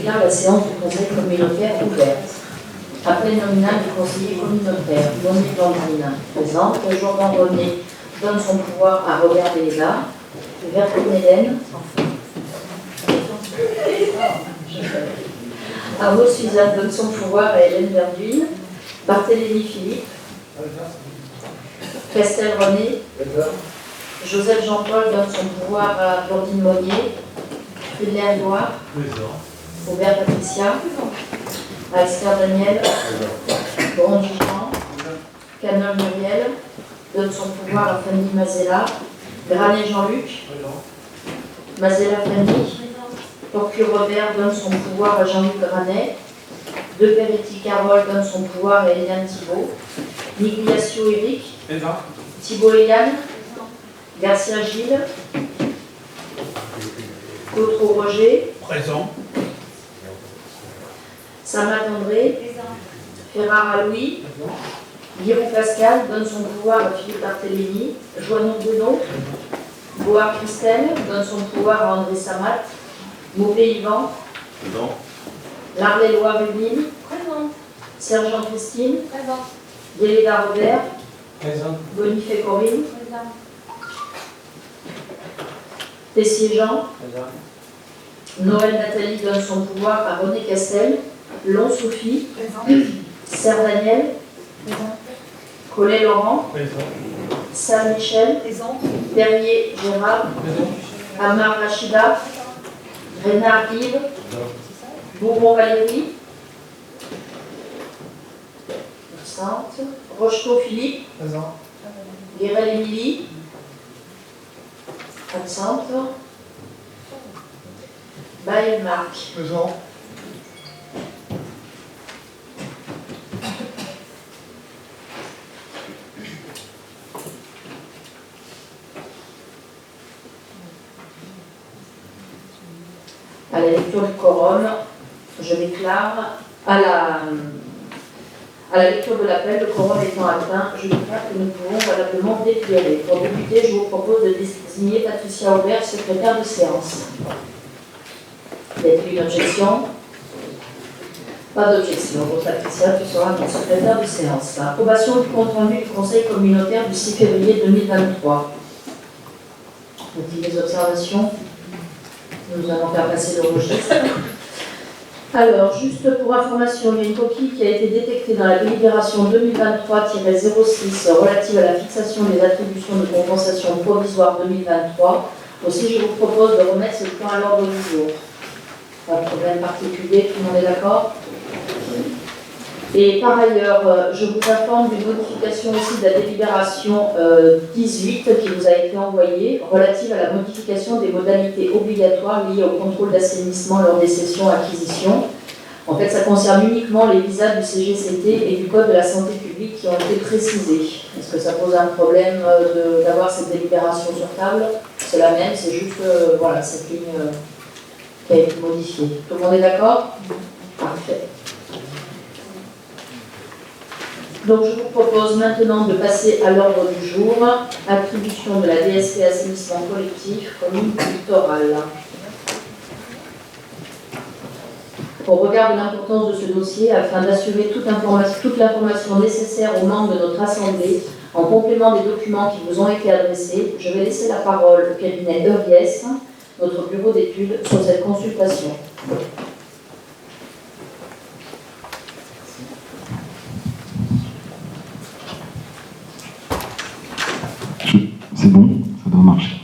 déclare la séance du conseil communautaire ouverte. Appel nominal du conseiller communautaire, Monique Landrine, présente. Jourdan René donne son pouvoir à Robert Béléda. Vertine Hélène. Arnaud Suzanne donne son pouvoir à Hélène Verduin. Barthélémy Philippe. Castel René. Joseph Jean-Paul donne son pouvoir à Blandine Monnier. Frédéric Loire. Robert Patricia. Esther Daniel. Laurent Duchamp. Canol Muriel donne son pouvoir à Fanny Mazella. Granet Jean-Luc. Mazella Fanny. Porcu Robert donne son pouvoir à Jean-Luc Granet. De Peretti Carole donne son pouvoir à Eliane Thibault. Migliaccio Eric. Thibault Eliane. Garcia Gilles. Gautreau Roger. Présent. Samat André. Ferrara Louis. Guillaume Pascal donne son pouvoir à Philippe Barthélémy. Joannon Bruno. Board Christelle donne son pouvoir à André Samat. Mauvais Yvan. Présent. Larlé-Loire Rubine. Présent. Sergent Christine. Présent. Déléda Robert. Présent. Bonifay Corinne. Présent. Tessier Jean. Présent. Noël Nathalie donne son pouvoir à René Castel. Long Sophie. Présent. Serre Daniel. Présent. Collet Laurent. Présent. Saint Michel. Présent. Perrier Gérard. Présent. Amar Rachida. Renard Yves. Bourbon Valérie. Absente. Rocheteau Philippe. Présent. Guérel Émilie. Absente. Baël Marc. Présent. À la lecture du quorum, je déclare à la lecture de l'appel, le quorum étant atteint, je déclare que nous pouvons valablement délibérer. Pour débuter, je vous propose de désigner Patricia Aubert, secrétaire de séance. Y a-t-il une objection? Pas d'objection. Donc Patricia, tu seras notre secrétaire de séance. Approbation du compte rendu du conseil communautaire du 6 février 2023. Y a-t-il des observations? Nous allons faire passer le registre. Alors, juste pour information, il y a une coquille qui a été détectée dans la délibération 2023-06 relative à la fixation des attributions de compensation provisoire 2023. Aussi, je vous propose de remettre ce point à l'ordre du jour. Pas de problème particulier, tout le monde est d'accord? Et par ailleurs, je vous informe d'une modification aussi de la délibération 18 qui vous a été envoyée, relative à la modification des modalités obligatoires liées au contrôle d'assainissement lors des sessions-acquisitions. En fait, ça concerne uniquement les visas du CGCT et du Code de la santé publique qui ont été précisés. Est-ce que ça pose un problème d'avoir cette délibération sur table? C'est la même, c'est juste voilà, cette ligne qui a été modifiée. Tout le monde est d'accord? Parfait. Donc je vous propose maintenant de passer à l'ordre du jour, attribution de la DSP assainissement collectif commune littorale. Au regard de l'importance de ce dossier, afin d'assurer toute l'information nécessaire aux membres de notre Assemblée, en complément des documents qui vous ont été adressés, je vais laisser la parole au cabinet EURIES, notre bureau d'études, sur cette consultation. C'est bon, ça doit marcher.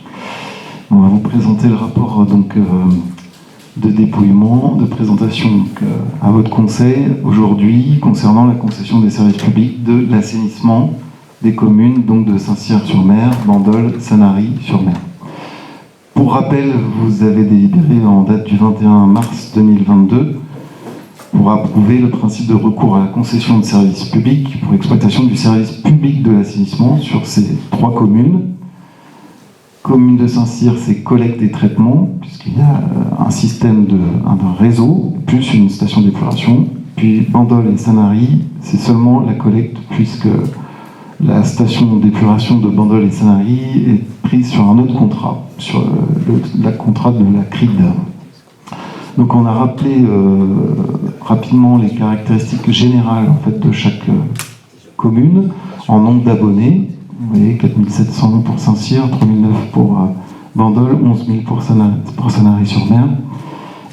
On va vous présenter le rapport de dépouillement, de présentation à votre conseil aujourd'hui concernant la concession des services publics de l'assainissement des communes donc de Saint-Cyr-sur-Mer, Bandol, Sanary-sur-Mer. Pour rappel, vous avez délibéré en date du 21 mars 2022 pour approuver le principe de recours à la concession de services publics pour exploitation du service public de l'assainissement sur ces 3 communes. Commune de Saint-Cyr, c'est collecte et traitement, puisqu'il y a un système un réseau, plus une station d'épuration. Puis Bandol et Sanary, c'est seulement la collecte, puisque la station d'épuration de Bandol et Sanary est prise sur un autre contrat, sur le contrat de la CRID. Donc on a rappelé rapidement les caractéristiques générales en fait, de chaque commune en nombre d'abonnés. Vous voyez, 4700 pour Saint-Cyr, 3009 pour Bandol, 11 000 pour Sanary-sur-Mer.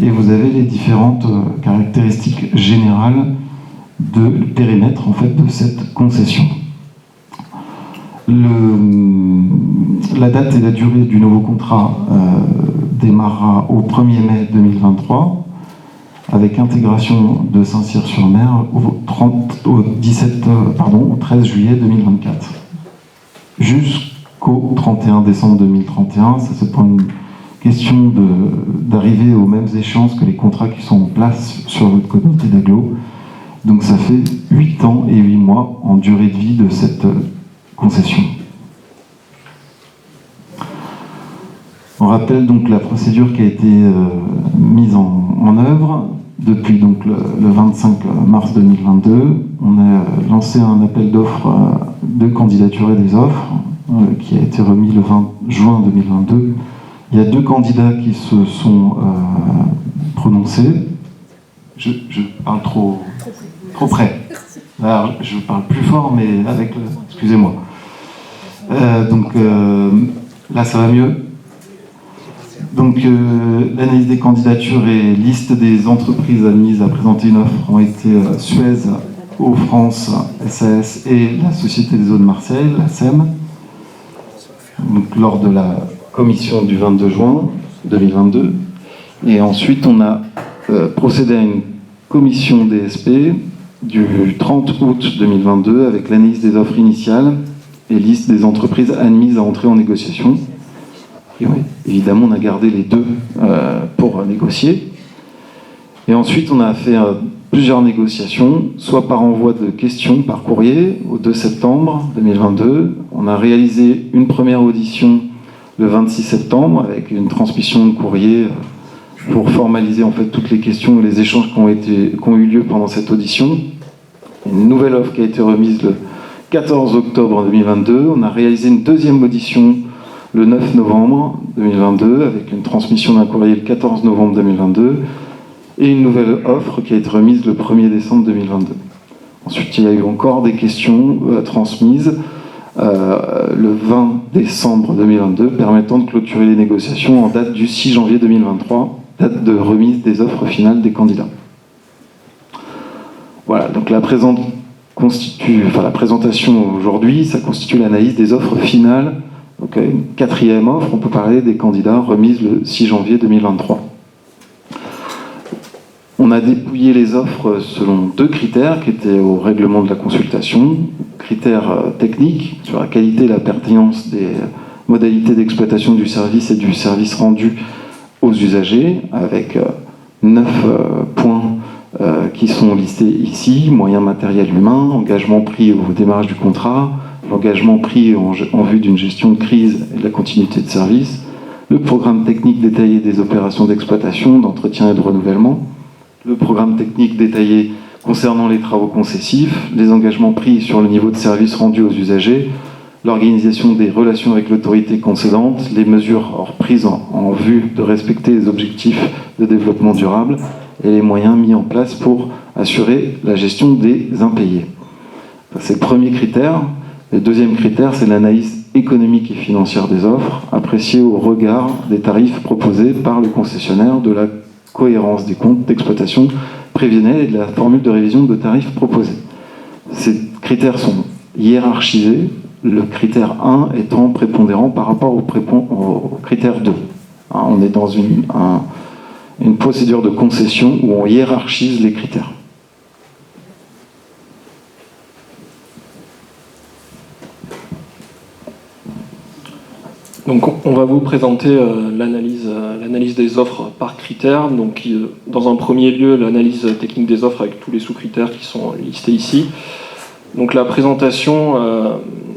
Et vous avez les différentes caractéristiques générales de périmètre en fait, de cette concession. La date et la durée du nouveau contrat démarrera au 1er mai 2023 avec intégration de Saint-Cyr-sur-Mer au 13 juillet 2024 jusqu'au 31 décembre 2031. Ça c'est pour une question d'arriver aux mêmes échéances que les contrats qui sont en place sur votre communauté d'agglo. Donc ça fait 8 ans et 8 mois en durée de vie de cette concession. On rappelle donc la procédure qui a été mise en œuvre depuis donc le 25 mars 2022. On a lancé un appel d'offres de candidature et des offres qui a été remis le 20 juin 2022. Il y a 2 candidats qui se sont prononcés. Je parle trop près. Alors, je parle plus fort, mais avec le... Excusez-moi. Là, ça va mieux. Donc, l'analyse des candidatures et liste des entreprises admises à présenter une offre ont été Suez, Eau-France, SAS et la Société des Eaux de Marseille, la SEM. Donc, lors de la commission du 22 juin 2022. Et ensuite, on a procédé à une commission DSP du 30 août 2022 avec l'analyse des offres initiales et liste des entreprises admises à entrer en négociation. Et oui, évidemment, on a gardé les 2 pour négocier. Et ensuite, on a fait plusieurs négociations, soit par envoi de questions par courrier au 2 septembre 2022. On a réalisé une première audition le 26 septembre avec une transmission de courrier pour formaliser en fait toutes les questions et les échanges qui ont eu lieu pendant cette audition. Une nouvelle offre qui a été remise le 14 octobre 2022. On a réalisé une deuxième audition le 9 novembre 2022 avec une transmission d'un courrier le 14 novembre 2022 et une nouvelle offre qui a été remise le 1er décembre 2022. Ensuite, il y a eu encore des questions transmises le 20 décembre 2022 permettant de clôturer les négociations en date du 6 janvier 2023, date de remise des offres finales des candidats. Voilà, donc la présentation aujourd'hui, ça constitue l'analyse des offres finales. Donc une 4e offre, on peut parler des candidats remises le 6 janvier 2023. On a dépouillé les offres selon 2 critères qui étaient au règlement de la consultation. Critères techniques sur la qualité et la pertinence des modalités d'exploitation du service et du service rendu aux usagers, avec 9 points qui sont listés ici: moyens matériels humains, engagement pris au démarrage du contrat, l'engagement pris en vue d'une gestion de crise et de la continuité de service, le programme technique détaillé des opérations d'exploitation, d'entretien et de renouvellement, le programme technique détaillé concernant les travaux concessifs, les engagements pris sur le niveau de service rendu aux usagers, l'organisation des relations avec l'autorité concédante, les mesures prises en vue de respecter les objectifs de développement durable et les moyens mis en place pour assurer la gestion des impayés. C'est le premier critère. Le deuxième critère, c'est l'analyse économique et financière des offres, appréciée au regard des tarifs proposés par le concessionnaire, de la cohérence des comptes d'exploitation prévisionnels et de la formule de révision de tarifs proposée. Ces critères sont hiérarchisés, le critère 1 étant prépondérant par rapport au critère 2. On est dans une procédure de concession où on hiérarchise les critères. Donc on va vous présenter l'analyse des offres par critères. Donc dans un premier lieu, l'analyse technique des offres avec tous les sous-critères qui sont listés ici. Donc la présentation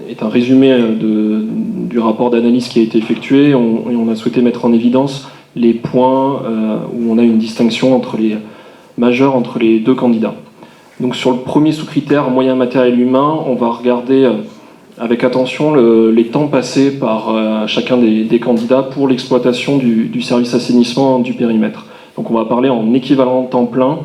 est un résumé du rapport d'analyse qui a été effectué et on a souhaité mettre en évidence les points où on a une distinction majeure entre les 2 candidats. Donc sur le premier sous-critère, moyens matériels humains, on va regarder avec attention les temps passés par chacun des candidats pour l'exploitation du service assainissement du périmètre. Donc on va parler en équivalent temps plein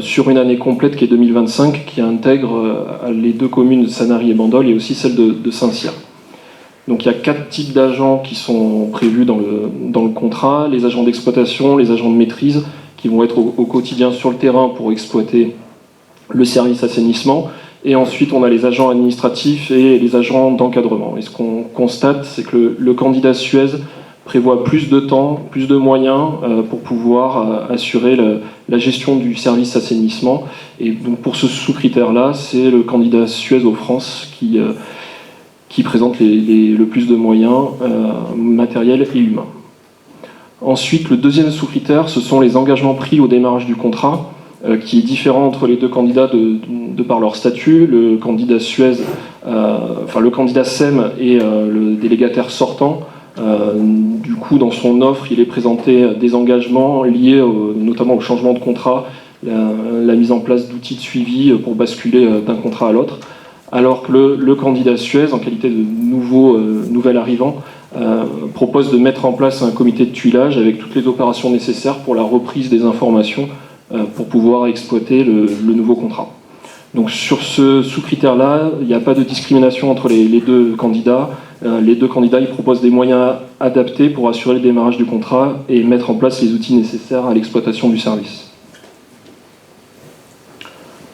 sur une année complète qui est 2025, qui intègre les 2 communes de Sanary et Bandol et aussi celle de Saint-Cyr. Donc il y a 4 types d'agents qui sont prévus dans le contrat, les agents d'exploitation, les agents de maîtrise, qui vont être au quotidien sur le terrain pour exploiter le service assainissement, et ensuite on a les agents administratifs et les agents d'encadrement. Et ce qu'on constate, c'est que le candidat Suez prévoit plus de temps, plus de moyens pour pouvoir assurer la gestion du service assainissement. Et donc pour ce sous-critère-là, c'est le candidat Suez aux France qui présente le plus de moyens matériels et humains. Ensuite, le deuxième sous-critère, ce sont les engagements pris au démarrage du contrat, qui est différent entre les 2 candidats de par leur statut. Le candidat Suez, le candidat SEM et le délégataire sortant. Du coup, dans son offre, il est présenté des engagements liés notamment au changement de contrat, la mise en place d'outils de suivi pour basculer d'un contrat à l'autre, alors que le candidat Suez, en qualité de nouvel arrivant, propose de mettre en place un comité de tuilage avec toutes les opérations nécessaires pour la reprise des informations pour pouvoir exploiter le nouveau contrat. Donc sur ce sous-critère-là, il n'y a pas de discrimination entre les 2 candidats. Les 2 candidats ils proposent des moyens adaptés pour assurer le démarrage du contrat et mettre en place les outils nécessaires à l'exploitation du service.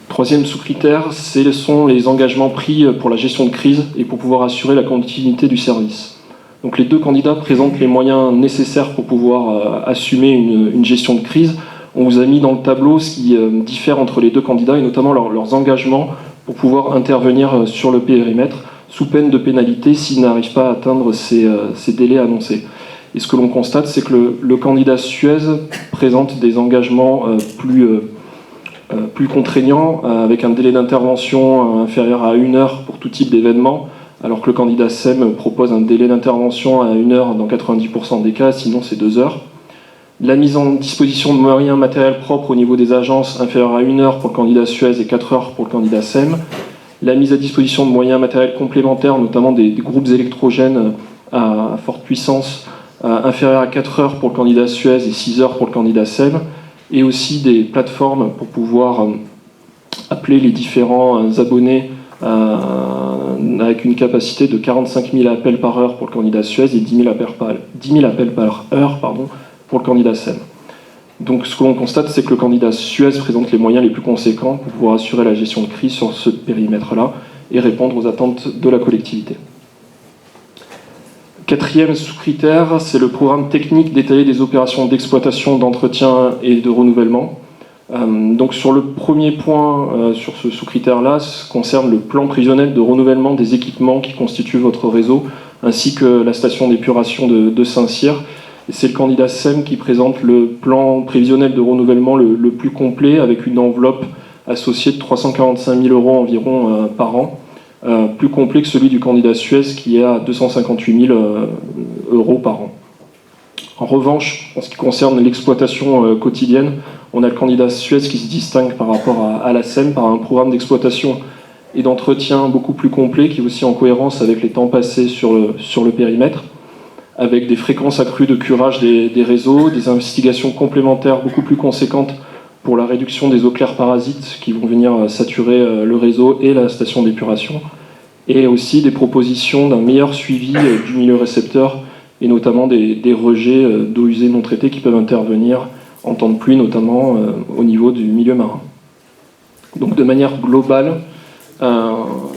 Troisième sous-critère, ce sont les engagements pris pour la gestion de crise et pour pouvoir assurer la continuité du service. Donc les 2 candidats présentent les moyens nécessaires pour pouvoir assumer une gestion de crise. On vous a mis dans le tableau ce qui diffère entre les 2 candidats et notamment leurs engagements pour pouvoir intervenir sur le périmètre sous peine de pénalité s'ils n'arrivent pas à atteindre ces délais annoncés. Et ce que l'on constate, c'est que le candidat Suez présente des engagements plus contraignants, avec un délai d'intervention inférieur à 1 heure pour tout type d'événement, alors que le candidat SEM propose un délai d'intervention à 1 heure dans 90% des cas, sinon c'est 2 heures. La mise en disposition de moyens matériels propres au niveau des agences inférieure à 1 heure pour le candidat Suez et 4 heures pour le candidat SEM. La mise à disposition de moyens matériels complémentaires, notamment des groupes électrogènes à forte puissance, inférieure à 4 heures pour le candidat Suez et 6 heures pour le candidat SEM. Et aussi des plateformes pour pouvoir appeler les différents abonnés avec une capacité de 45 000 appels par heure pour le candidat Suez et 10 000 appels par heure pour le candidat SEM. Donc ce que l'on constate, c'est que le candidat Suez présente les moyens les plus conséquents pour pouvoir assurer la gestion de crise sur ce périmètre-là et répondre aux attentes de la collectivité. Quatrième sous-critère, c'est le programme technique détaillé des opérations d'exploitation, d'entretien et de renouvellement. Donc sur le premier point, sur ce sous-critère-là, ce concerne le plan prévisionnel de renouvellement des équipements qui constituent votre réseau, ainsi que la station d'épuration de Saint-Cyr. C'est le candidat SEM qui présente le plan prévisionnel de renouvellement le plus complet, avec une enveloppe associée de 345 000 € environ par an, plus complet que celui du candidat Suez qui est à 258 000 € par an. En revanche, en ce qui concerne l'exploitation quotidienne, on a le candidat Suez qui se distingue par rapport à la SEM par un programme d'exploitation et d'entretien beaucoup plus complet, qui est aussi en cohérence avec les temps passés sur le périmètre, avec des fréquences accrues de curage des réseaux, des investigations complémentaires beaucoup plus conséquentes pour la réduction des eaux claires parasites qui vont venir saturer le réseau et la station d'épuration, et aussi des propositions d'un meilleur suivi du milieu récepteur, et notamment des rejets d'eau usée non traitée qui peuvent intervenir en temps de pluie, notamment au niveau du milieu marin. Donc de manière globale,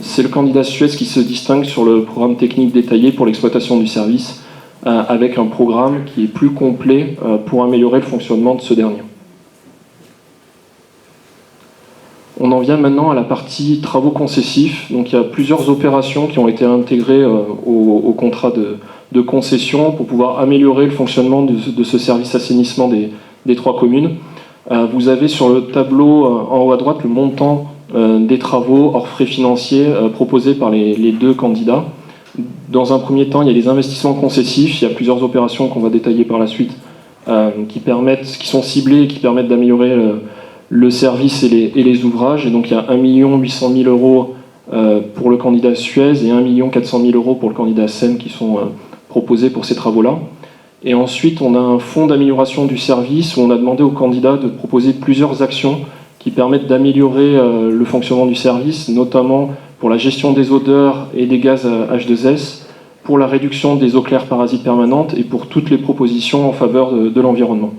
c'est le candidat Suez qui se distingue sur le programme technique détaillé pour l'exploitation du service, avec un programme qui est plus complet pour améliorer le fonctionnement de ce dernier. On en vient maintenant à la partie travaux concessifs. Donc il y a plusieurs opérations qui ont été intégrées au contrat de concession pour pouvoir améliorer le fonctionnement de ce service assainissement des 3 communes. Vous avez sur le tableau en haut à droite le montant des travaux hors frais financiers proposés par les 2 candidats. Dans un premier temps, il y a les investissements concessifs. Il y a plusieurs opérations qu'on va détailler par la suite qui sont ciblées et qui permettent d'améliorer le service et les ouvrages. Et donc il y a 1 800 000 € pour le candidat Suez et 1 400 000 € pour le candidat SEM qui sont proposés pour ces travaux-là. Et ensuite, on a un fonds d'amélioration du service où on a demandé aux candidats de proposer plusieurs actions qui permettent d'améliorer le fonctionnement du service, notamment pour la gestion des odeurs et des gaz H2S, pour la réduction des eaux claires parasites permanentes et pour toutes les propositions en faveur de l'environnement.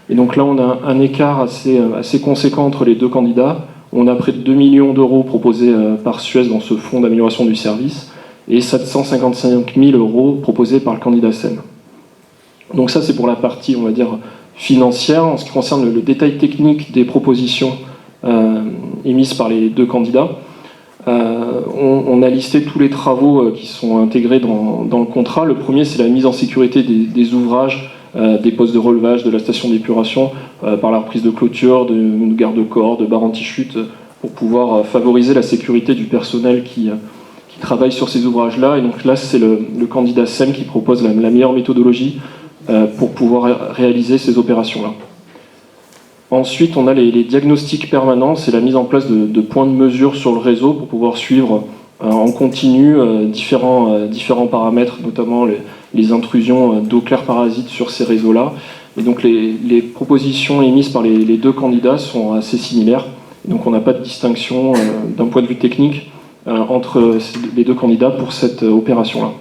Et donc là, on a un écart assez conséquent entre les deux candidats. On a près de 2 millions d'euros proposés par Suez dans ce fonds d'amélioration du service et 755 000 euros proposés par le candidat SEM. Donc ça, c'est pour la partie, on va dire, financière. En ce qui concerne le détail technique des propositions émises par les deux candidats, on a listé tous les travaux qui sont intégrés dans le contrat. Le premier, c'est la mise en sécurité des ouvrages, des postes de relevage de la station d'épuration par la reprise de clôture, de garde-corps, de barres anti-chute, pour pouvoir favoriser la sécurité du personnel qui travaille sur ces ouvrages-là. Et donc là, c'est le candidat SEM qui propose la meilleure méthodologie pour pouvoir réaliser ces opérations-là. Ensuite, on a les diagnostics permanents, c'est la mise en place de points de mesure sur le réseau pour pouvoir suivre en continu différents paramètres, notamment les intrusions d'eau claire parasite sur ces réseaux-là. Et donc les propositions émises par les deux candidats sont assez similaires. Et donc on n'a pas de distinction d'un point de vue technique entre les deux candidats pour cette opération-là.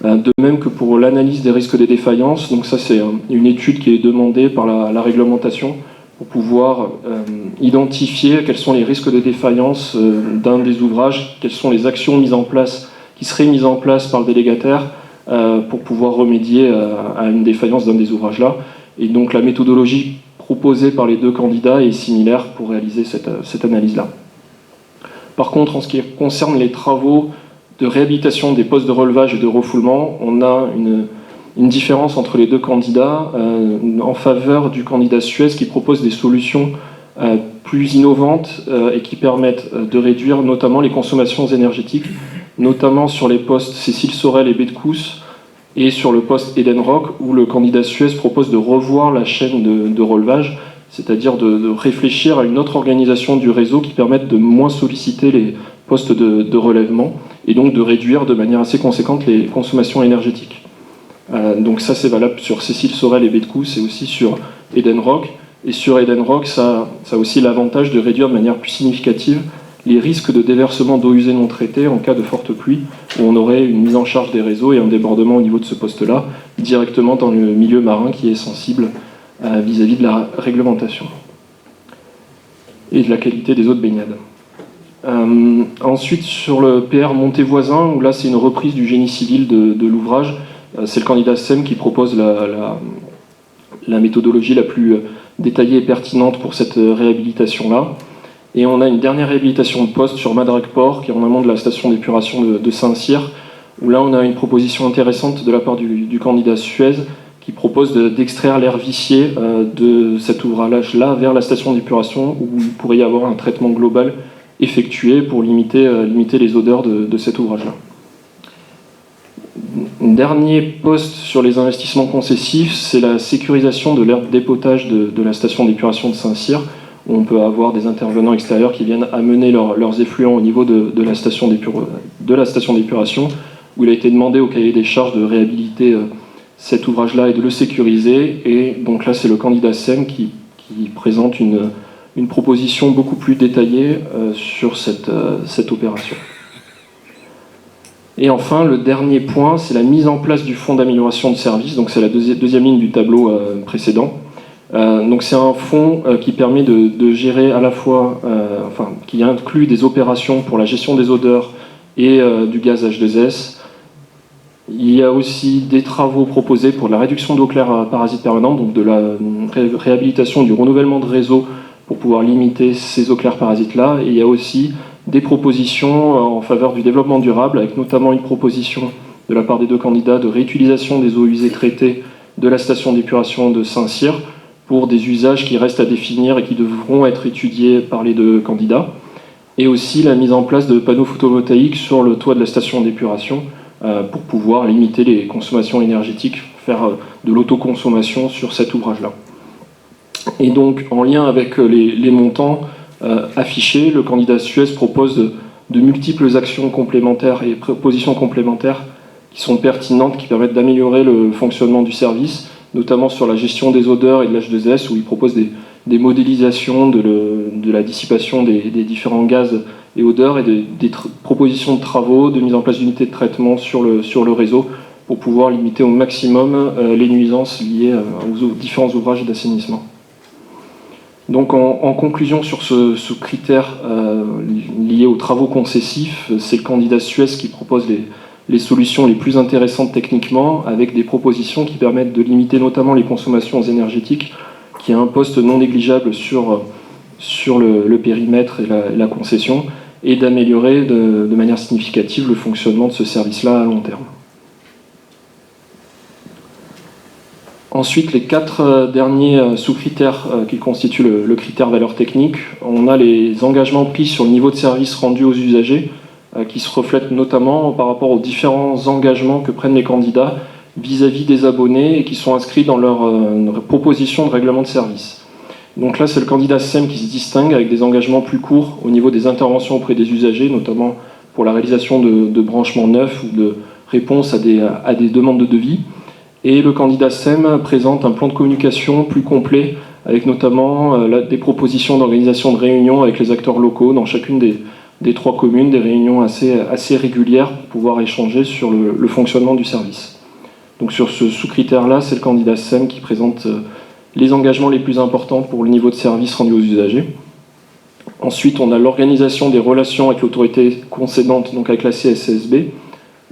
De même que pour l'analyse des risques des défaillances, donc ça c'est une étude qui est demandée par la réglementation pour pouvoir identifier quels sont les risques de défaillance d'un des ouvrages, quelles sont les actions qui seraient mises en place par le délégataire pour pouvoir remédier à une défaillance d'un des ouvrages-là. Et donc la méthodologie proposée par les deux candidats est similaire pour réaliser cette analyse-là. Par contre, en ce qui concerne les travaux de réhabilitation des postes de relevage et de refoulement, on a une différence entre les deux candidats en faveur du candidat Suez qui propose des solutions plus innovantes et qui permettent de réduire notamment les consommations énergétiques, notamment sur les postes Cécile Sorel et Baie de Cousse et sur le poste Eden Rock où le candidat Suez propose de revoir la chaîne de relevage, c'est-à-dire de réfléchir à une autre organisation du réseau qui permette de moins solliciter les postes de relèvement et donc de réduire de manière assez conséquente les consommations énergétiques. Donc ça c'est valable sur Cécile Sorel et Baie de Cousse et aussi sur Eden Rock. Et sur Eden Rock, ça a aussi l'avantage de réduire de manière plus significative les risques de déversement d'eau usée non traitée en cas de forte pluie, où on aurait une mise en charge des réseaux et un débordement au niveau de ce poste-là, directement dans le milieu marin qui est sensible vis-à-vis de la réglementation et de la qualité des eaux de baignade. Ensuite, sur le PR Monté-Voisin, où là c'est une reprise du génie civil de l'ouvrage, c'est le candidat SEM qui propose la méthodologie la plus détaillée et pertinente pour cette réhabilitation-là. Et on a une dernière réhabilitation de poste sur Madrague-Port, qui est en amont de la station d'épuration de Saint-Cyr, où là on a une proposition intéressante de la part du candidat Suez, qui propose d'extraire l'air vicié de cet ouvrage-là vers la station d'épuration, où il pourrait y avoir un traitement global effectué pour limiter les odeurs de cet ouvrage-là. Dernier poste sur les investissements concessifs, c'est la sécurisation de l'aire de dépotage de la station d'épuration de Saint-Cyr, où on peut avoir des intervenants extérieurs qui viennent amener leurs effluents au niveau de la station d'épuration, où il a été demandé au cahier des charges de réhabiliter cet ouvrage-là et de le sécuriser. Et donc là, c'est le candidat SEM qui présente une proposition beaucoup plus détaillée sur cette opération. Et enfin, le dernier point, c'est la mise en place du fonds d'amélioration de service. Donc c'est la deuxième ligne du tableau précédent. Donc c'est un fonds qui permet de gérer à la fois, qui inclut des opérations pour la gestion des odeurs et du gaz H2S. Il y a aussi des travaux proposés pour la réduction d'eau claire parasite permanente, donc de la réhabilitation du renouvellement de réseau pour pouvoir limiter ces eaux claires parasites-là. Et il y a aussi des propositions en faveur du développement durable, avec notamment une proposition de la part des deux candidats de réutilisation des eaux usées traitées de la station d'épuration de Saint-Cyr pour des usages qui restent à définir et qui devront être étudiés par les deux candidats. Et aussi la mise en place de panneaux photovoltaïques sur le toit de la station d'épuration pour pouvoir limiter les consommations énergétiques, faire de l'autoconsommation sur cet ouvrage-là. Et donc, en lien avec les montants affichés, le candidat Suez propose de multiples actions complémentaires et propositions complémentaires qui sont pertinentes, qui permettent d'améliorer le fonctionnement du service, notamment sur la gestion des odeurs et de l'H2S, où il propose des modélisations de la dissipation des différents gaz et odeurs et des propositions de travaux, de mise en place d'unités de traitement sur le réseau pour pouvoir limiter au maximum les nuisances liées aux différents ouvrages d'assainissement. Donc en conclusion sur ce critère lié aux travaux concessifs, c'est le candidat Suez qui propose les solutions les plus intéressantes techniquement, avec des propositions qui permettent de limiter notamment les consommations énergétiques, qui a un poste non négligeable sur le périmètre et la concession, et d'améliorer de manière significative le fonctionnement de ce service-là à long terme. Ensuite, les 4 derniers sous-critères qui constituent le critère valeur technique, on a les engagements pris sur le niveau de service rendu aux usagers, qui se reflètent notamment par rapport aux différents engagements que prennent les candidats vis-à-vis des abonnés et qui sont inscrits dans leur proposition de règlement de service. Donc là, c'est le candidat SEM qui se distingue avec des engagements plus courts au niveau des interventions auprès des usagers, notamment pour la réalisation de branchements neufs ou de réponse à des demandes de devis. Et le candidat SEM présente un plan de communication plus complet, avec notamment des propositions d'organisation de réunions avec les acteurs locaux dans chacune des 3 communes, des réunions assez régulières pour pouvoir échanger sur le fonctionnement du service. Donc sur ce sous-critère-là, c'est le candidat SEM qui présente les engagements les plus importants pour le niveau de service rendu aux usagers. Ensuite, on a l'organisation des relations avec l'autorité concédante, donc avec la CSSB,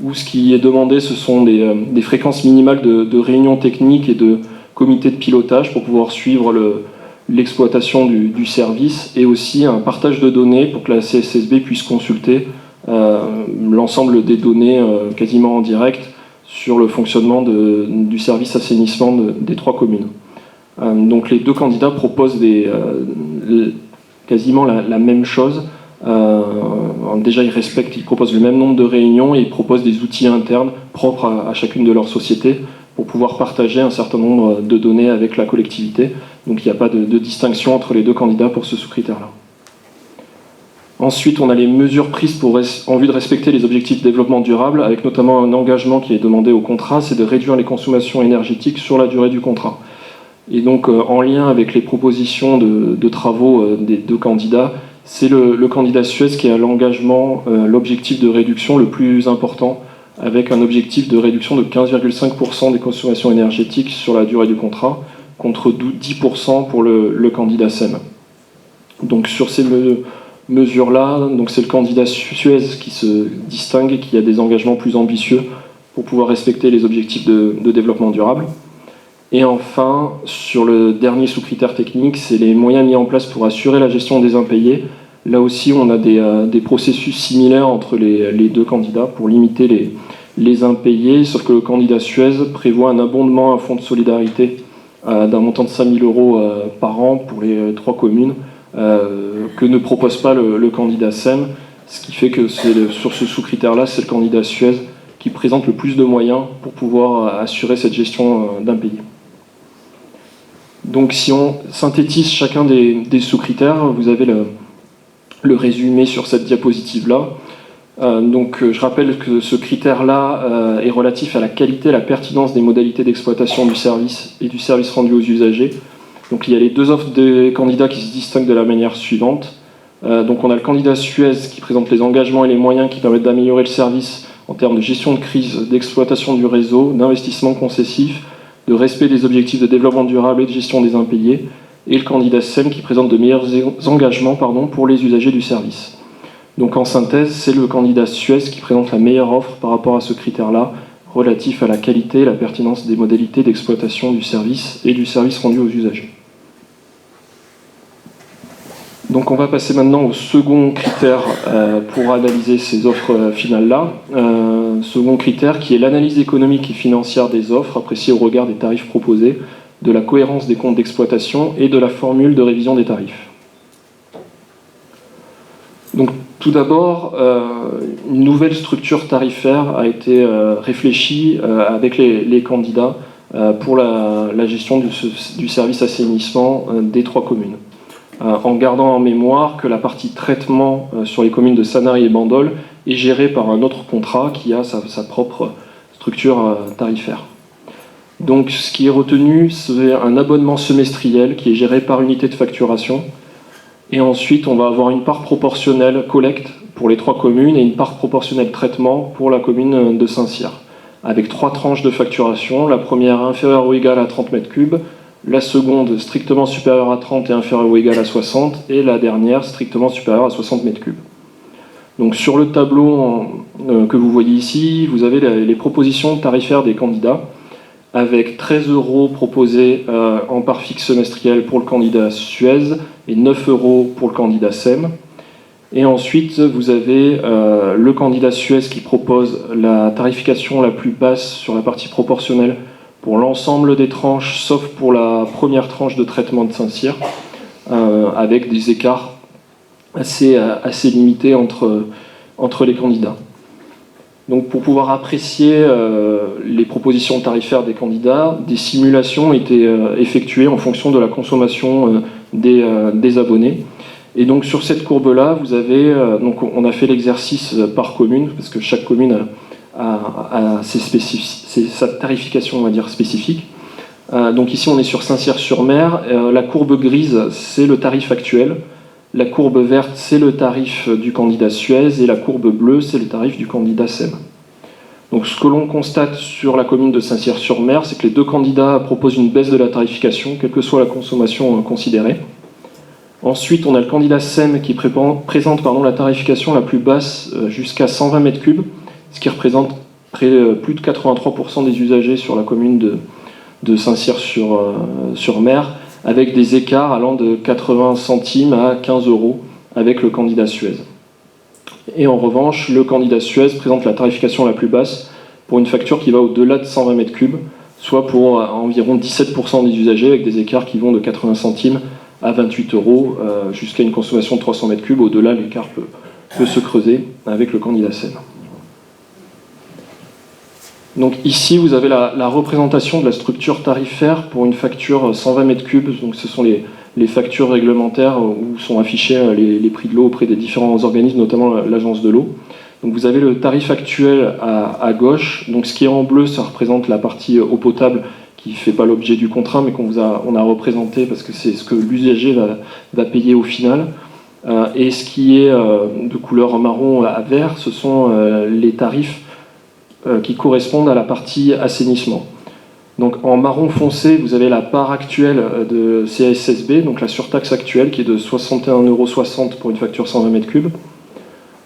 où ce qui est demandé, ce sont des fréquences minimales de réunions techniques et de comités de pilotage pour pouvoir suivre l'exploitation du service, et aussi un partage de données pour que la CSSB puisse consulter l'ensemble des données quasiment en direct sur le fonctionnement du service assainissement des 3 communes. Donc les 2 candidats proposent quasiment la même chose. Déjà, ils proposent le même nombre de réunions et ils proposent des outils internes propres à chacune de leurs sociétés pour pouvoir partager un certain nombre de données avec la collectivité. Donc il n'y a pas de distinction entre les 2 candidats pour ce sous-critère-là. Ensuite, on a les mesures prises en vue de respecter les objectifs de développement durable, avec notamment un engagement qui est demandé au contrat, c'est de réduire les consommations énergétiques sur la durée du contrat. Et donc, en lien avec les propositions de travaux des 2 candidats, c'est le candidat Suez qui a l'engagement, l'objectif de réduction le plus important, avec un objectif de réduction de 15,5% des consommations énergétiques sur la durée du contrat, contre 10% pour le candidat SEM. Donc sur ces mesures-là, c'est le candidat Suez qui se distingue et qui a des engagements plus ambitieux pour pouvoir respecter les objectifs de développement durable. Et enfin, sur le dernier sous-critère technique, c'est les moyens mis en place pour assurer la gestion des impayés. Là aussi, on a des processus similaires entre les 2 candidats pour limiter les impayés, sauf que le candidat Suez prévoit un abondement à un fonds de solidarité d'un montant de 5 000 € par an pour les 3 communes, que ne propose pas le candidat SEM, ce qui fait que sur ce sous-critère-là, c'est le candidat Suez qui présente le plus de moyens pour pouvoir assurer cette gestion d'impayés. Donc si on synthétise chacun des sous-critères, vous avez le résumé sur cette diapositive-là. Je rappelle que ce critère-là est relatif à la qualité et la pertinence des modalités d'exploitation du service et du service rendu aux usagers. Donc il y a les 2 offres des candidats qui se distinguent de la manière suivante. Donc on a le candidat Suez qui présente les engagements et les moyens qui permettent d'améliorer le service en termes de gestion de crise, d'exploitation du réseau, d'investissement concessif, de respect des objectifs de développement durable et de gestion des impayés, et le candidat SEM qui présente de meilleurs engagements pour les usagers du service. Donc en synthèse, c'est le candidat Suez qui présente la meilleure offre par rapport à ce critère-là, relatif à la qualité et la pertinence des modalités d'exploitation du service et du service rendu aux usagers. Donc on va passer maintenant au second critère pour analyser ces offres finales-là. Second critère qui est l'analyse économique et financière des offres appréciée au regard des tarifs proposés, de la cohérence des comptes d'exploitation et de la formule de révision des tarifs. Donc tout d'abord, une nouvelle structure tarifaire a été réfléchie avec les candidats pour la gestion du service assainissement des 3 communes. En gardant en mémoire que la partie traitement sur les communes de Sanary et Bandol est gérée par un autre contrat qui a sa propre structure tarifaire. Donc ce qui est retenu, c'est un abonnement semestriel qui est géré par unité de facturation. Et ensuite, on va avoir une part proportionnelle collecte pour les 3 communes et une part proportionnelle traitement pour la commune de Saint-Cyr, avec 3 tranches de facturation. La première inférieure ou égale à 30 mètres cubes, la seconde strictement supérieure à 30 et inférieure ou égale à 60, et la dernière strictement supérieure à 60 mètres cubes. Donc sur le tableau que vous voyez ici, vous avez les propositions tarifaires des candidats, avec 13 € proposés en part fixe semestrielle pour le candidat Suez et 9 € pour le candidat SEM. Et ensuite, vous avez le candidat Suez qui propose la tarification la plus basse sur la partie proportionnelle pour l'ensemble des tranches, sauf pour la première tranche de traitement de Saint-Cyr, avec des écarts assez limités entre les candidats. Donc pour pouvoir apprécier les propositions tarifaires des candidats, des simulations étaient effectuées en fonction de la consommation des abonnés. Et donc sur cette courbe-là, vous avez, donc on a fait l'exercice par commune, parce que chaque commune a sa tarification, on va dire, spécifique. Donc ici on est sur Saint-Cyr-sur-Mer, la courbe grise c'est le tarif actuel, la courbe verte c'est le tarif du candidat Suez et la courbe bleue c'est le tarif du candidat SEM. Donc ce que l'on constate sur la commune de Saint-Cyr-sur-Mer, c'est que les 2 candidats proposent une baisse de la tarification, quelle que soit la consommation considérée. Ensuite, on a le candidat SEM qui présente la tarification la plus basse jusqu'à 120 mètres cubes, ce qui représente plus de 83% des usagers sur la commune de Saint-Cyr-sur-Mer, avec des écarts allant de 80 centimes à 15 € avec le candidat Suez. Et en revanche, le candidat Suez présente la tarification la plus basse pour une facture qui va au-delà de 120 mètres cubes, soit pour environ 17% des usagers, avec des écarts qui vont de 80 centimes à 28 € jusqu'à une consommation de 300 mètres cubes. Au-delà, l'écart peut se creuser avec le candidat SEM. Donc ici, vous avez la représentation de la structure tarifaire pour une facture 120 mètres cubes. Donc ce sont les factures réglementaires où sont affichés les prix de l'eau auprès des différents organismes, notamment l'agence de l'eau. Donc vous avez le tarif actuel à gauche. Donc ce qui est en bleu, ça représente la partie eau potable qui ne fait pas l'objet du contrat, mais on a représenté parce que c'est ce que l'usager va payer au final. Et ce qui est de couleur marron à vert, ce sont les tarifs qui correspondent à la partie assainissement. Donc en marron foncé, vous avez la part actuelle de CASSB, donc la surtaxe actuelle qui est de 61,60 € pour une facture 120 mètres cubes.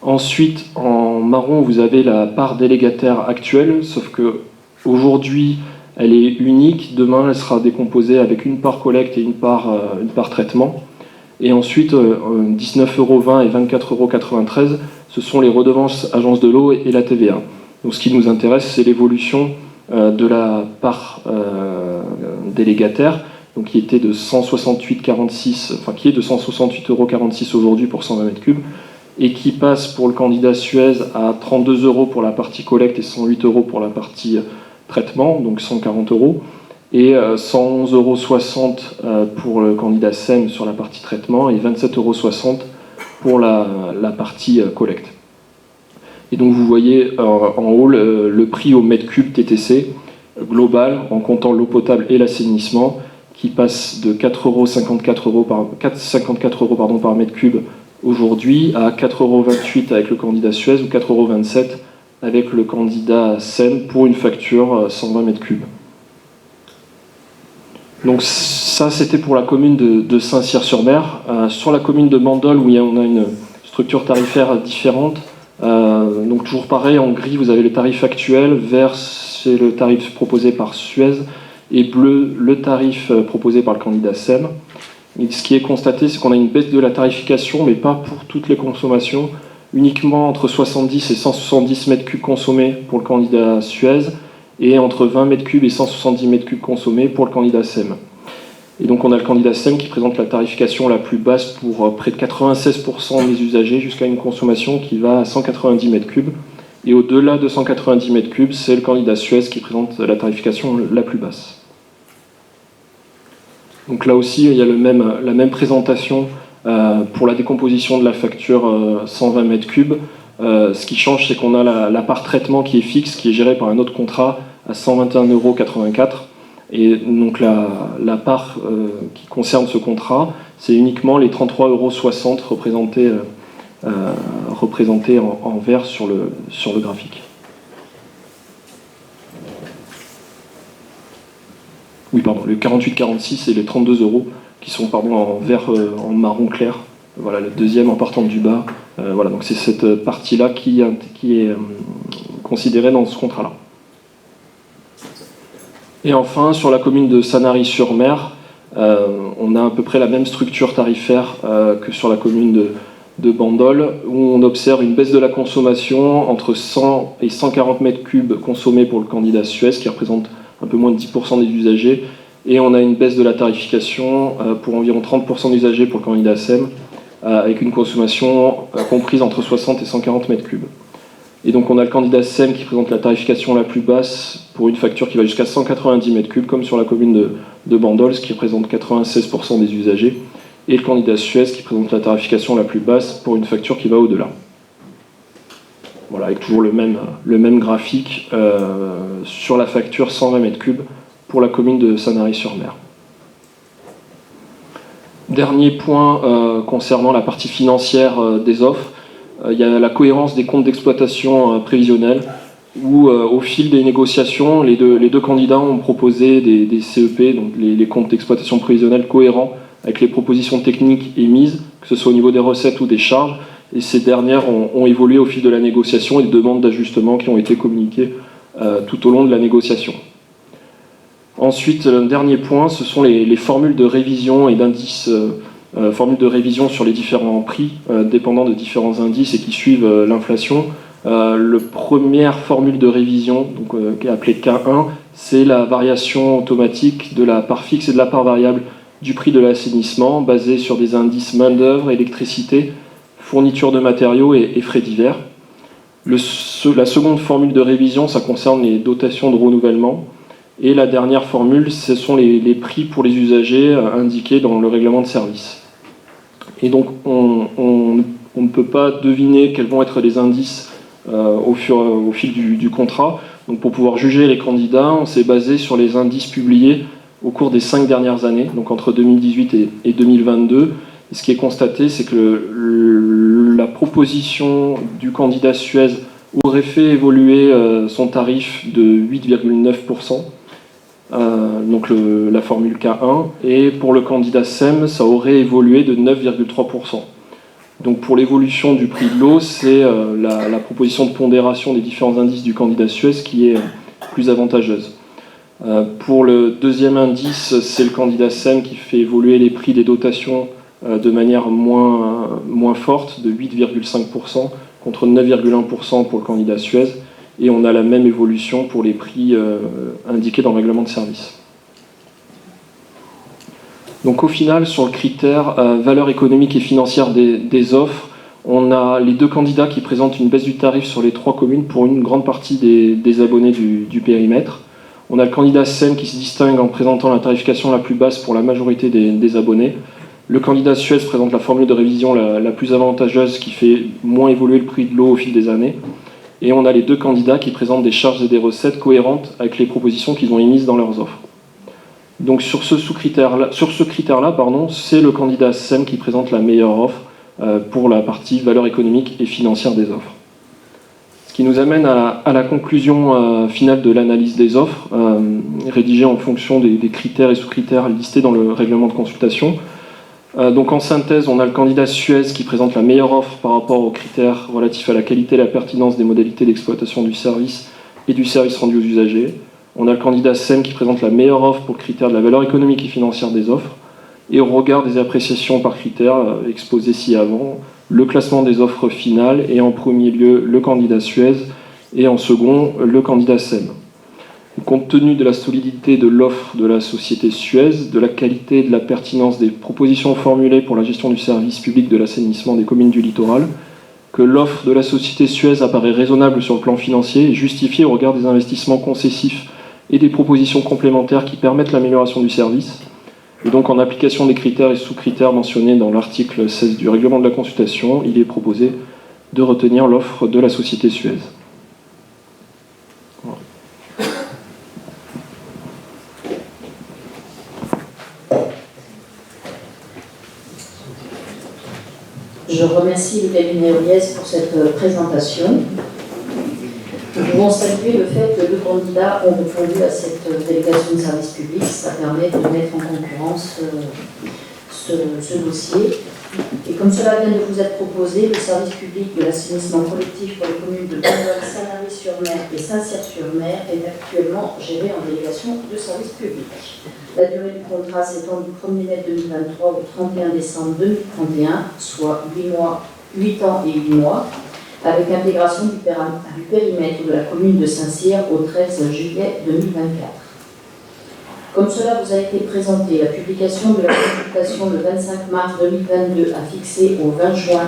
Ensuite, en marron, vous avez la part délégataire actuelle, sauf que aujourd'hui, elle est unique. Demain, elle sera décomposée avec une part collecte et une part traitement. Et ensuite, 19,20 € et 24,93 €, ce sont les redevances agences de l'eau et la TVA. Donc ce qui nous intéresse, c'est l'évolution de la part délégataire, donc qui était de 168,46, enfin qui est de 168,46 € aujourd'hui pour 120 mètres cubes, et qui passe pour le candidat Suez à 32 € pour la partie collecte et 108 € pour la partie traitement, donc 140 €, et 111,60 € pour le candidat SEM sur la partie traitement et 27,60 € pour la partie collecte. Et donc vous voyez en haut le prix au mètre cube TTC global en comptant l'eau potable et l'assainissement qui passe de 4,54 € par mètre cube aujourd'hui à 4,28 € avec le candidat Suez ou 4,27 € avec le candidat SEM pour une facture 120 mètres cubes. Donc ça c'était pour la commune de Saint-Cyr-sur-Mer. Sur la commune de Bandol où on a une structure tarifaire différente, donc toujours pareil, en gris vous avez le tarif actuel, vert c'est le tarif proposé par Suez et bleu le tarif proposé par le candidat SEM. Et ce qui est constaté, c'est qu'on a une baisse de la tarification, mais pas pour toutes les consommations, uniquement entre 70 et 170 mètres cubes consommés pour le candidat Suez et entre 20 mètres cubes et 170 mètres cubes consommés pour le candidat SEM. Et donc on a le candidat SEM qui présente la tarification la plus basse pour près de 96% des usagers jusqu'à une consommation qui va à 190 mètres cubes. Et au-delà de 190 mètres cubes, c'est le candidat Suez qui présente la tarification la plus basse. Donc là aussi, il y a la même présentation pour la décomposition de la facture 120 mètres cubes. Ce qui change, c'est qu'on a la part traitement qui est fixe, qui est gérée par un autre contrat à 121,84 €. Et donc la part qui concerne ce contrat, c'est uniquement les 33,60 € représentés en vert sur le graphique. Oui, pardon, le 48,46 et les 32 € qui sont en vert en marron clair. Voilà, le deuxième en partant du bas. Voilà, donc c'est cette partie-là qui est considérée dans ce contrat-là. Et enfin, sur la commune de Sanary-sur-Mer, on a à peu près la même structure tarifaire que sur la commune de Bandol, où on observe une baisse de la consommation entre 100 et 140 mètres cubes consommés pour le candidat Suez, qui représente un peu moins de 10% des usagers, et on a une baisse de la tarification pour environ 30% d'usagers pour le candidat SEM, avec une consommation comprise entre 60 et 140 mètres cubes. Et donc on a le candidat SEM qui présente la tarification la plus basse pour une facture qui va jusqu'à 190 mètres cubes, comme sur la commune de Bandol, ce qui représente 96% des usagers, et le candidat Suez qui présente la tarification la plus basse pour une facture qui va au-delà. Voilà, avec toujours le même graphique sur la facture 120 mètres cubes pour la commune de Sanary-sur-Mer. Dernier point concernant la partie financière des offres, il y a la cohérence des comptes d'exploitation prévisionnels, où au fil des négociations, les deux candidats ont proposé des CEP, donc les comptes d'exploitation prévisionnels cohérents avec les propositions techniques émises, que ce soit au niveau des recettes ou des charges, et ces dernières ont évolué au fil de la négociation et des demandes d'ajustement qui ont été communiquées tout au long de la négociation. Ensuite, le dernier point, ce sont les formules de révision et d'indices, formules de révision sur les différents prix, dépendant de différents indices et qui suivent l'inflation. La première formule de révision, donc, qui est appelée K1, c'est la variation automatique de la part fixe et de la part variable du prix de l'assainissement, basée sur des indices main-d'œuvre, électricité, fourniture de matériaux et frais divers. La seconde formule de révision, ça concerne les dotations de renouvellement. Et la dernière formule, ce sont les prix pour les usagers indiqués dans le règlement de service. Et donc, on ne peut pas deviner quels vont être les indices au fil du contrat. Donc, pour pouvoir juger les candidats, on s'est basé sur les indices publiés au cours des 5 dernières années, donc entre 2018 et 2022. Et ce qui est constaté, c'est que la proposition du candidat Suez aurait fait évoluer son tarif de 8,9%. Donc la formule K1, et pour le candidat SEM, ça aurait évolué de 9,3%. Donc pour l'évolution du prix de l'eau, c'est la proposition de pondération des différents indices du candidat Suez qui est plus avantageuse. Pour le deuxième indice, c'est le candidat SEM qui fait évoluer les prix des dotations de manière moins forte, de 8,5% contre 9,1% pour le candidat Suez. Et on a la même évolution pour les prix indiqués dans le règlement de service. Donc au final, sur le critère valeur économique et financière des offres, on a les deux candidats qui présentent une baisse du tarif sur les 3 communes pour une grande partie des abonnés du périmètre. On a le candidat SEM qui se distingue en présentant la tarification la plus basse pour la majorité des abonnés. Le candidat Suez présente la formule de révision la plus avantageuse qui fait moins évoluer le prix de l'eau au fil des années. Et on a les deux candidats qui présentent des charges et des recettes cohérentes avec les propositions qu'ils ont émises dans leurs offres. Donc sur ce critère-là, c'est le candidat SEM qui présente la meilleure offre pour la partie valeur économique et financière des offres. Ce qui nous amène à la conclusion finale de l'analyse des offres, rédigée en fonction des critères et sous-critères listés dans le règlement de consultation. Donc en synthèse, on a le candidat Suez qui présente la meilleure offre par rapport aux critères relatifs à la qualité et la pertinence des modalités d'exploitation du service et du service rendu aux usagers. On a le candidat SEM qui présente la meilleure offre pour le critère de la valeur économique et financière des offres. Et au regard des appréciations par critères exposées ci-avant, le classement des offres finales et en premier lieu le candidat Suez et en second le candidat SEM. Compte tenu de la solidité de l'offre de la société Suez, de la qualité et de la pertinence des propositions formulées pour la gestion du service public de l'assainissement des communes du littoral, que l'offre de la société Suez apparaît raisonnable sur le plan financier et justifiée au regard des investissements concessifs et des propositions complémentaires qui permettent l'amélioration du service, et donc en application des critères et sous-critères mentionnés dans l'article 16 du règlement de la consultation, il est proposé de retenir l'offre de la société Suez. Voilà. Je remercie le cabinet Oliès pour cette présentation. Nous pouvons saluer le fait que deux candidats ont répondu à cette délégation de service public. Ça permet de mettre en concurrence ce dossier. Et comme cela vient de vous être proposé, le service public de l'assainissement collectif pour les communes de Bandol, Sanary-sur-Mer et Saint-Cyr-sur-Mer est actuellement géré en délégation de service public. La durée du contrat s'étend du 1er mai 2023 au 31 décembre 2031, soit 8 ans et 8 mois, avec intégration du périmètre de la commune de Saint-Cyr au 13 juillet 2024. Comme cela vous a été présenté, la publication de la consultation le 25 mars 2022 a fixé au 20 juin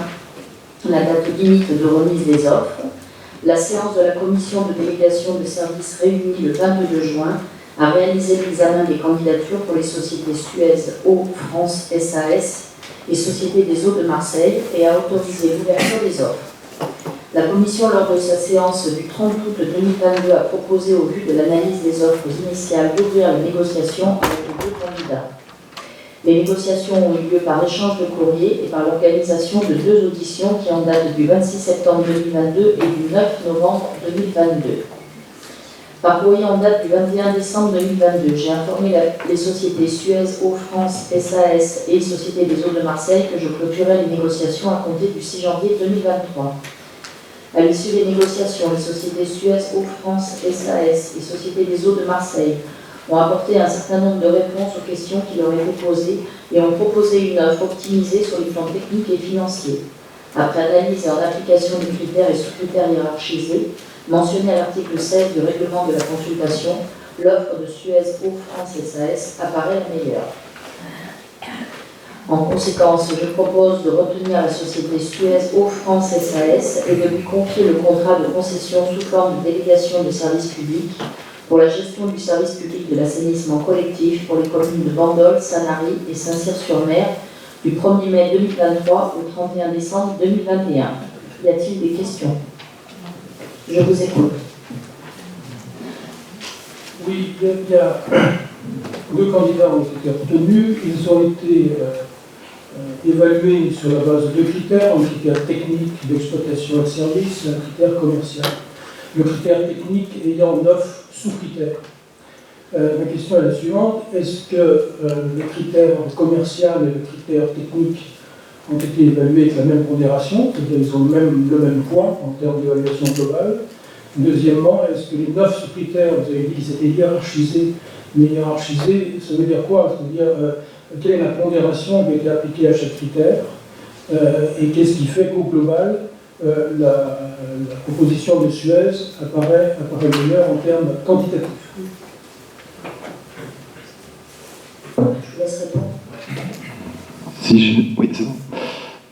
la date limite de remise des offres. La séance de la commission de délégation de services réunie le 22 juin a réalisé l'examen des candidatures pour les sociétés Suez Eau France SAS et Société des Eaux de Marseille et a autorisé l'ouverture des offres. La commission, lors de sa séance du 30 août 2022, a proposé, au vu de l'analyse des offres initiales, d'ouvrir les négociations avec les deux candidats. Les négociations ont eu lieu par échange de courrier et par l'organisation de deux auditions qui en datent du 26 septembre 2022 et du 9 novembre 2022. Par courrier en date du 21 décembre 2022, j'ai informé les sociétés Suez Eau France SAS et Société des Eaux de Marseille que je clôturais les négociations à compter du 6 janvier 2023. À l'issue des négociations, les sociétés Suez Eau France SAS et Société des Eaux de Marseille ont apporté un certain nombre de réponses aux questions qui leur étaient posées et ont proposé une offre optimisée sur les plans techniques et financiers. Après analyse et en application des critères et sous-critères hiérarchisés mentionnés à l'article 16 du règlement de la consultation, l'offre de Suez Eau France SAS apparaît la meilleure. En conséquence, je propose de retenir la société Suez Eau France SAS et de lui confier le contrat de concession sous forme de délégation de service public pour la gestion du service public de l'assainissement collectif pour les communes de Bandol, Sanary et Saint-Cyr-sur-Mer du 1er mai 2023 au 31 décembre 2021. Y a-t-il des questions? Je vous écoute. Oui, il y a deux candidats ont été retenus. Ils ont été évalués sur la base de deux critères, un critère technique d'exploitation et de service et un critère commercial. Le critère technique ayant 9 sous-critères. Ma question est la suivante. Est-ce que le critère commercial et le critère technique ont été évalués avec la même pondération, c'est-à-dire ils ont le même poids en termes d'évaluation globale? Deuxièmement, est-ce que les 9 sous-critères, vous avez dit qu'ils étaient hiérarchisés, mais hiérarchisés, ça veut dire quoi? C'est-à-dire quelle est la pondération qui a été appliquée à chaque critère et qu'est-ce qui fait qu'au global, la proposition de Suez apparaît meilleure en termes quantitatifs? Je vous laisse répondre. Oui, c'est bon.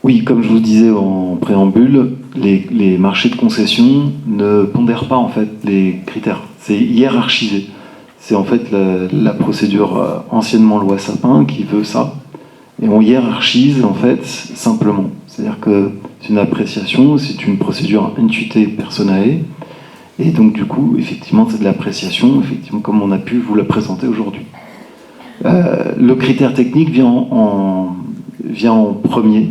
Oui, comme je vous disais en préambule, les marchés de concession ne pondèrent pas en fait les critères. C'est hiérarchisé. C'est en fait la procédure anciennement loi Sapin qui veut ça. Et on hiérarchise en fait simplement. C'est-à-dire que c'est une appréciation, c'est une procédure intuitée personae. Et donc du coup, effectivement, c'est de l'appréciation, effectivement, comme on a pu vous la présenter aujourd'hui. Le critère technique vient en premier,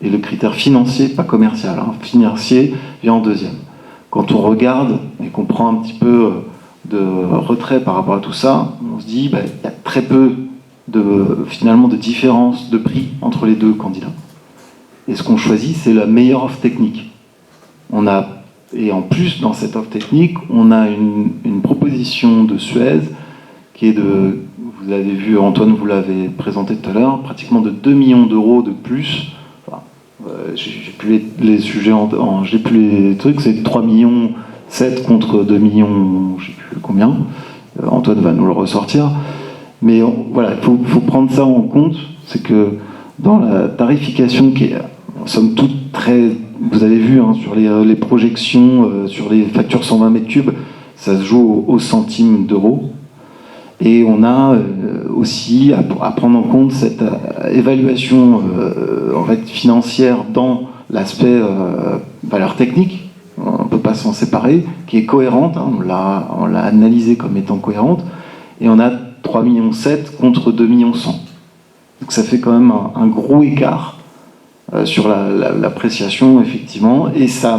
et le critère financier, pas commercial, financier, vient en deuxième. Quand on regarde et qu'on prend un petit peu de retrait par rapport à tout ça, on se dit il y a très peu finalement de différence de prix entre les deux candidats. Et ce qu'on choisit, c'est la meilleure offre technique. Et en plus, dans cette offre technique, on a une proposition de Suez qui est vous avez vu, Antoine vous l'avez présenté tout à l'heure, pratiquement de 2 millions d'euros de plus. Enfin, j'ai plus les sujets, j'ai plus les trucs, c'est 3 millions 7 contre 2 millions, je sais plus combien. Antoine va nous le ressortir. Mais voilà, il faut prendre ça en compte, c'est que dans la tarification qui est, en somme toute, très... Vous avez vu sur les projections, sur les factures 120 mètres cubes, ça se joue au centime d'euros. Et on a aussi à prendre en compte cette évaluation en fait, financière dans l'aspect valeur technique, on ne peut pas s'en séparer, qui est cohérente, hein, on l'a analysée comme étant cohérente, et on a 3,7 millions contre 2,1 millions. Donc ça fait quand même un gros écart sur l'appréciation, effectivement, et ça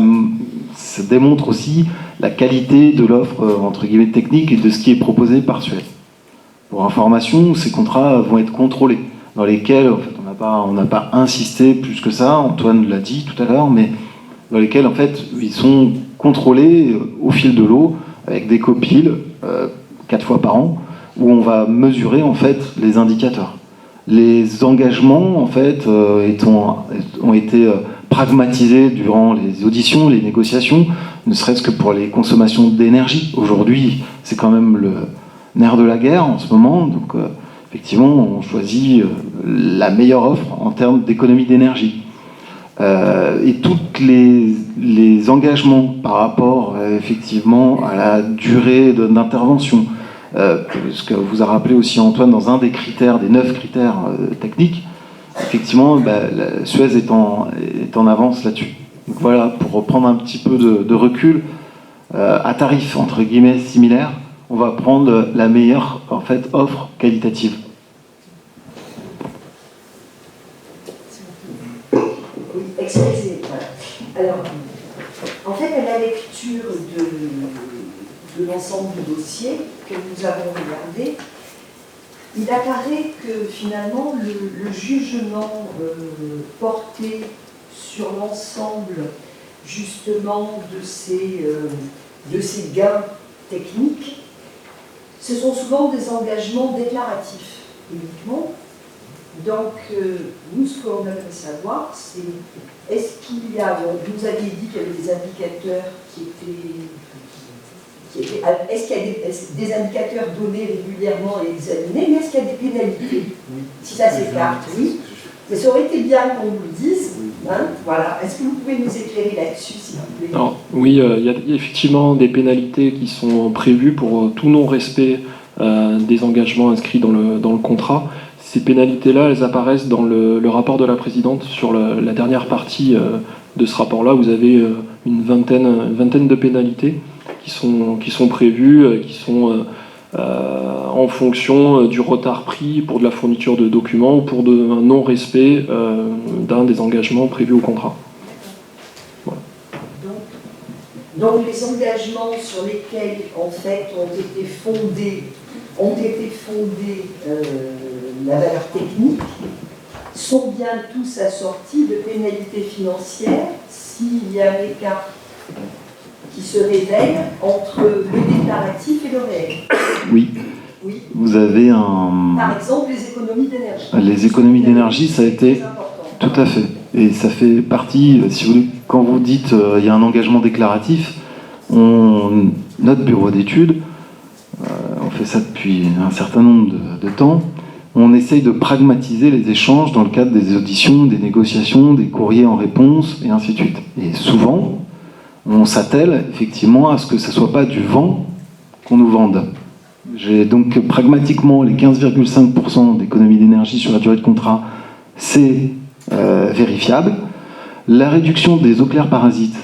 démontre aussi la qualité de l'offre, entre guillemets, technique et de ce qui est proposé par Suez. Pour information, ces contrats vont être contrôlés, dans lesquels, en fait, on n'a pas insisté plus que ça, Antoine l'a dit tout à l'heure, mais dans lesquels, en fait, ils sont contrôlés au fil de l'eau, avec des copiles, 4 fois par an, où on va mesurer, en fait, les indicateurs. Les engagements, en fait, ont été pragmatisés durant les auditions, les négociations, ne serait-ce que pour les consommations d'énergie. Aujourd'hui, c'est quand même le nerf de la guerre en ce moment, donc effectivement, on choisit la meilleure offre en termes d'économie d'énergie. Et tous les engagements par rapport, effectivement, à la durée d'intervention, ce que vous a rappelé aussi Antoine dans un des critères, des 9 critères techniques, effectivement, Suez est en avance là-dessus. Donc voilà, pour reprendre un petit peu de recul, à tarif entre guillemets similaire, on va prendre la meilleure en fait offre qualitative. Oui, excusez. Alors, en fait, à la lecture de l'ensemble du dossier que nous avons regardé, il apparaît que finalement le jugement porté sur l'ensemble justement de ces gains techniques, ce sont souvent des engagements déclaratifs uniquement. Donc, nous, ce qu'on aimerait savoir, c'est est-ce qu'il y a, vous aviez dit qu'il y avait des indicateurs est-ce qu'il y a des indicateurs donnés régulièrement et examinés, mais est-ce qu'il y a des pénalités? Si ça s'écarte, oui. Mais ça aurait été bien qu'on nous le dise. Hein, voilà. Est-ce que vous pouvez nous éclairer là-dessus, s'il vous plaît? Alors, oui, il y a effectivement des pénalités qui sont prévues pour tout non-respect des engagements inscrits dans le contrat. Ces pénalités-là, elles apparaissent dans le rapport de la présidente sur la dernière partie de ce rapport-là. Vous avez une vingtaine de pénalités qui sont prévues, qui sont en fonction du retard pris pour de la fourniture de documents ou pour un non-respect d'un des engagements prévus au contrat. Voilà. Donc les engagements sur lesquels en fait ont été fondés la valeur technique sont bien tous assortis de pénalités financières s'il y a un écart qui se révèle entre le déclaratif et le réel. Oui. Oui. Vous avez Par exemple, les économies d'énergie. Les économies d'énergie, ça a été... Tout à fait. Et ça fait partie, si vous voulez, quand vous dites il y a un engagement déclaratif, notre bureau d'études, on fait ça depuis un certain nombre de temps, on essaye de pragmatiser les échanges dans le cadre des auditions, des négociations, des courriers en réponse, et ainsi de suite. Et souvent, on s'attelle effectivement à ce que ce ne soit pas du vent qu'on nous vende. J'ai donc pragmatiquement les 15,5% d'économie d'énergie sur la durée de contrat, c'est vérifiable. La réduction des eaux claires parasites,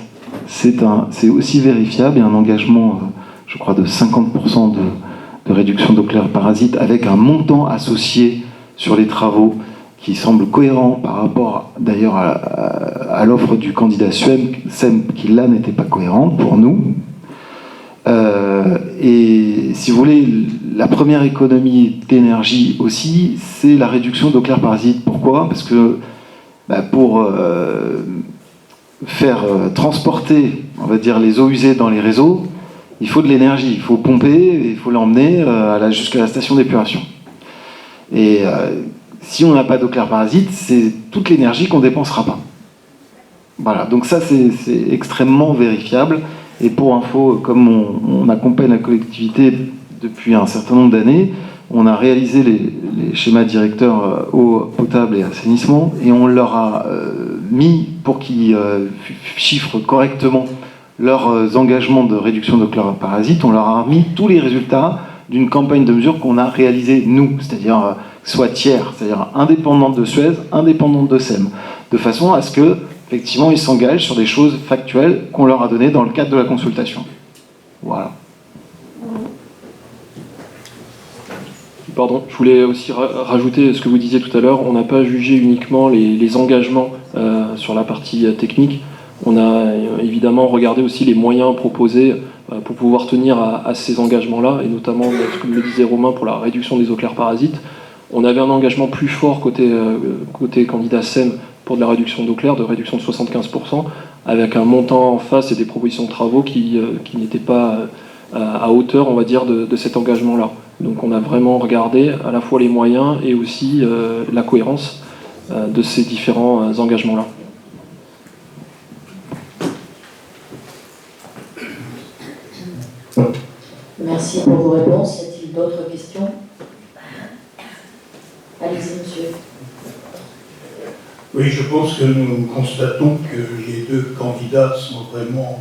c'est aussi vérifiable, il y a un engagement, je crois, de 50% de réduction d'eau claire parasites avec un montant associé sur les travaux qui semble cohérent par rapport d'ailleurs à l'offre du candidat SEM qui là n'était pas cohérente pour nous. Et si vous voulez, la première économie d'énergie aussi, c'est la réduction d'eau claire parasites. Pourquoi? Parce que pour faire transporter, on va dire, les eaux usées dans les réseaux, il faut de l'énergie, il faut pomper, et il faut l'emmener jusqu'à la station d'épuration. Et si on n'a pas d'eau claire parasite, c'est toute l'énergie qu'on ne dépensera pas. Voilà, donc ça c'est extrêmement vérifiable. Et pour info, comme on accompagne la collectivité depuis un certain nombre d'années, on a réalisé les schémas directeurs eau potable et assainissement, et on leur a mis, pour qu'ils chiffrent correctement leurs engagements de réduction de chloroparasites, on leur a mis tous les résultats d'une campagne de mesure qu'on a réalisée nous, c'est-à-dire soit tiers, c'est-à-dire indépendante de Suez, indépendante de SEM, de façon à ce que effectivement, ils s'engagent sur des choses factuelles qu'on leur a données dans le cadre de la consultation. Voilà. Pardon, je voulais aussi rajouter ce que vous disiez tout à l'heure. On n'a pas jugé uniquement les engagements sur la partie technique. On a évidemment regardé aussi les moyens proposés pour pouvoir tenir à ces engagements-là, et notamment, comme le disait Romain, pour la réduction des eaux claires parasites. On avait un engagement plus fort côté candidat SEM pour de la réduction d'eau claire, de réduction de 75%, avec un montant en face et des propositions de travaux qui n'étaient pas à hauteur, on va dire, de cet engagement-là. Donc on a vraiment regardé à la fois les moyens et aussi la cohérence de ces différents engagements-là. Merci pour vos réponses. Y a-t-il d'autres questions? Allez-y, monsieur. Oui, je pense que nous constatons que les deux candidats sont vraiment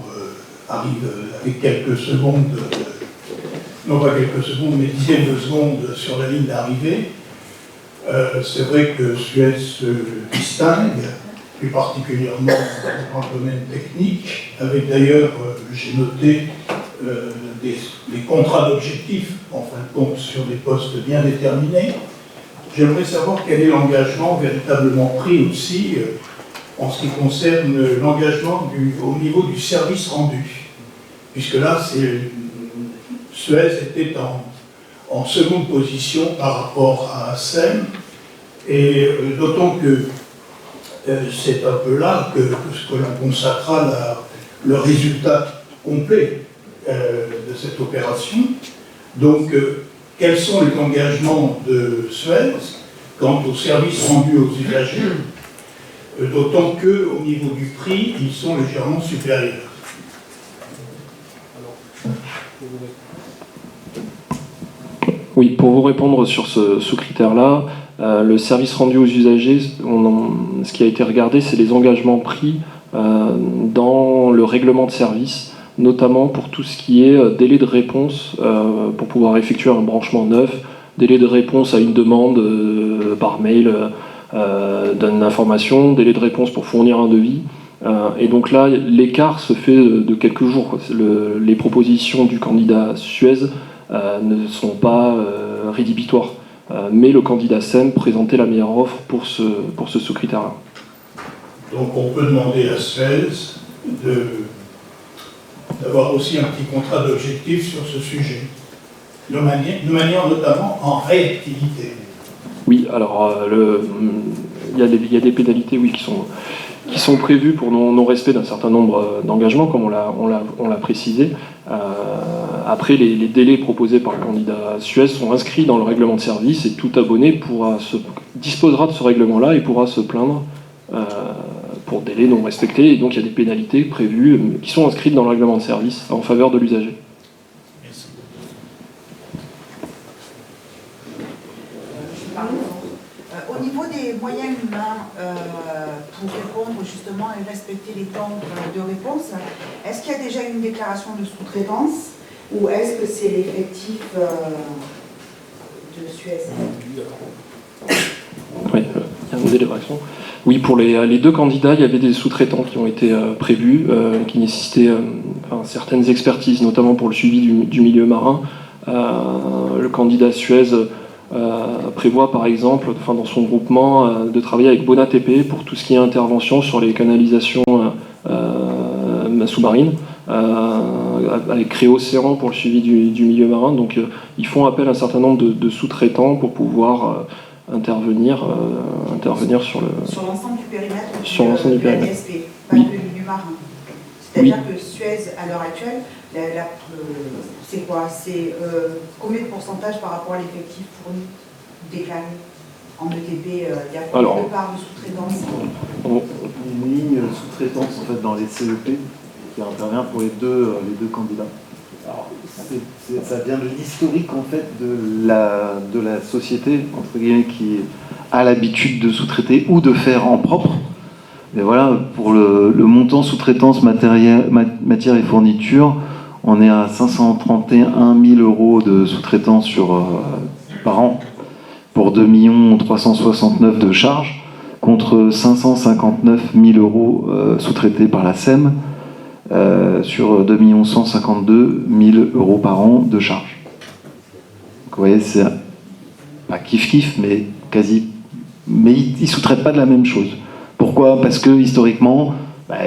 arrivent avec quelques secondes, non pas quelques secondes, mais dizaines de secondes sur la ligne d'arrivée. C'est vrai que Suez se distingue, plus particulièrement dans le domaine technique, avec d'ailleurs, j'ai noté, des contrats d'objectifs, en fin de compte, sur des postes bien déterminés. J'aimerais savoir quel est l'engagement véritablement pris aussi en ce qui concerne l'engagement au niveau du service rendu. Puisque là, Suez était en seconde position par rapport à SEM, et d'autant que c'est un peu là que l'on consacrera le résultat complet de cette opération. Donc, quels sont les engagements de Suez quant au service rendu aux usagers, d'autant qu'au niveau du prix, ils sont légèrement supérieurs. Oui, pour vous répondre sur ce critère-là, le service rendu aux usagers, ce qui a été regardé, c'est les engagements pris dans le règlement de service, notamment pour tout ce qui est délai de réponse pour pouvoir effectuer un branchement neuf, délai de réponse à une demande par mail d'une information, délai de réponse pour fournir un devis. Et donc là, l'écart se fait de quelques jours. Les propositions du candidat Suez ne sont pas rédhibitoires. Mais le candidat SEM présentait la meilleure offre pour ce sous-critère-là. Donc on peut demander à Suez d'avoir aussi un petit contrat d'objectif sur ce sujet, de manière notamment en réactivité. Oui, alors il y a des pénalités oui, qui sont prévues pour non-respect d'un certain nombre d'engagements, comme on l'a précisé. Après, les délais proposés par le candidat Suez sont inscrits dans le règlement de service, et tout abonné disposera de ce règlement-là et pourra se plaindre pour délai non respecté. Et donc il y a des pénalités prévues qui sont inscrites dans le règlement de service en faveur de l'usager. Merci. Au niveau des moyens humains, pour répondre justement et respecter les temps de réponse, est-ce qu'il y a déjà une déclaration de sous-traitance ou est-ce que c'est l'effectif de Suez? Oui, il y a une délibération. Oui, pour les deux candidats, il y avait des sous-traitants qui ont été prévus, qui nécessitaient certaines expertises, notamment pour le suivi du milieu marin. Le candidat Suez prévoit par exemple, dans son groupement, de travailler avec BONATP pour tout ce qui est intervention sur les canalisations sous-marines, avec Créocéan pour le suivi du milieu marin. Donc ils font appel à un certain nombre de sous-traitants pour pouvoir intervenir sur l'ensemble du périmètre de la DSP, pas oui. que le milieu marin. C'est-à-dire Oui. que Suez, à l'heure actuelle, c'est quoi? C'est combien de pourcentage par rapport à l'effectif fourni, déclaré en ETP? Il y a combien de parts de sous-traitance? Une ligne sous-traitance en fait, dans les CEP qui intervient pour les deux candidats. Alors, ça vient de l'historique en fait de la société entre guillemets qui a l'habitude de sous-traiter ou de faire en propre. Mais voilà, pour le montant sous-traitance matière et fourniture, on est à 531 000 € de sous-traitance par an pour 2 369 000 de charges. contre 559 000 euros sous-traités par la SEM sur 2 152 000 euros par an de charges. Donc, vous voyez, c'est pas kiff-kiff, mais quasi. Mais ils ne sous-traitent pas de la même chose. Pourquoi ? Parce que historiquement,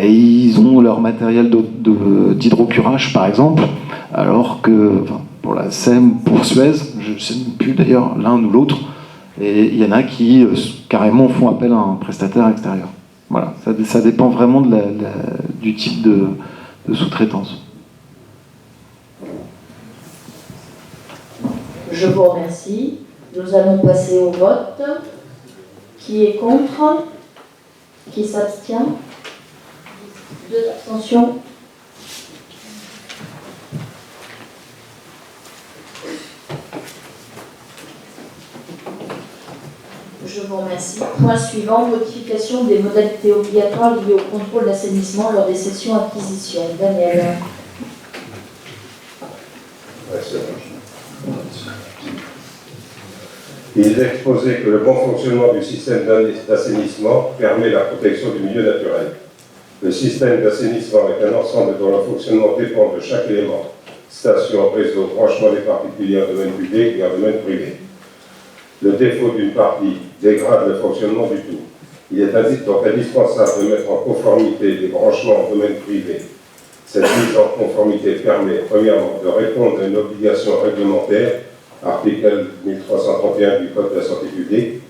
ils ont leur matériel d'hydrocurage, par exemple, alors que pour la SEM, pour Suez, je ne sais plus d'ailleurs l'un ou l'autre, et il y en a qui carrément font appel à un prestataire extérieur. Voilà, ça dépend vraiment du type de sous-traitance. Je vous remercie. Nous allons passer au vote. Qui est contre? Qui s'abstient? 2 abstentions. Je vous remercie. Point suivant, modification des modalités obligatoires liées au contrôle d'assainissement lors des sessions acquisition. Daniel. Il est exposé que le bon fonctionnement du système d'assainissement permet la protection du milieu naturel. Le système d'assainissement est un ensemble dont le fonctionnement dépend de chaque élément, station, réseau, branchement des particuliers en domaine public et en domaine privé. Le défaut d'une partie dégrade le fonctionnement du tout. Il est donc indispensable de mettre en conformité des branchements en domaine privé. Cette mise en conformité permet, premièrement, de répondre à une obligation réglementaire, article 1331 du Code de la santé publique.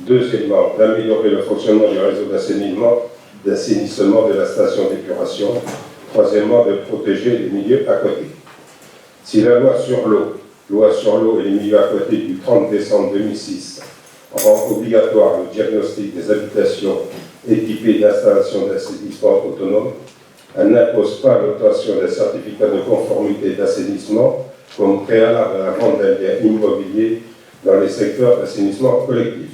Deuxièmement, d'améliorer le fonctionnement du réseau d'assainissement de la station d'épuration. Troisièmement, de protéger les milieux aquatiques. Si la loi sur l'eau et les milieux aquatiques du 30 décembre 2006 rend obligatoire le diagnostic des habitations équipées d'installations d'assainissement autonome, elle n'impose pas l'obtention d'un certificat de conformité d'assainissement comme préalable à la vente d'un bien immobilier dans les secteurs d'assainissement collectif.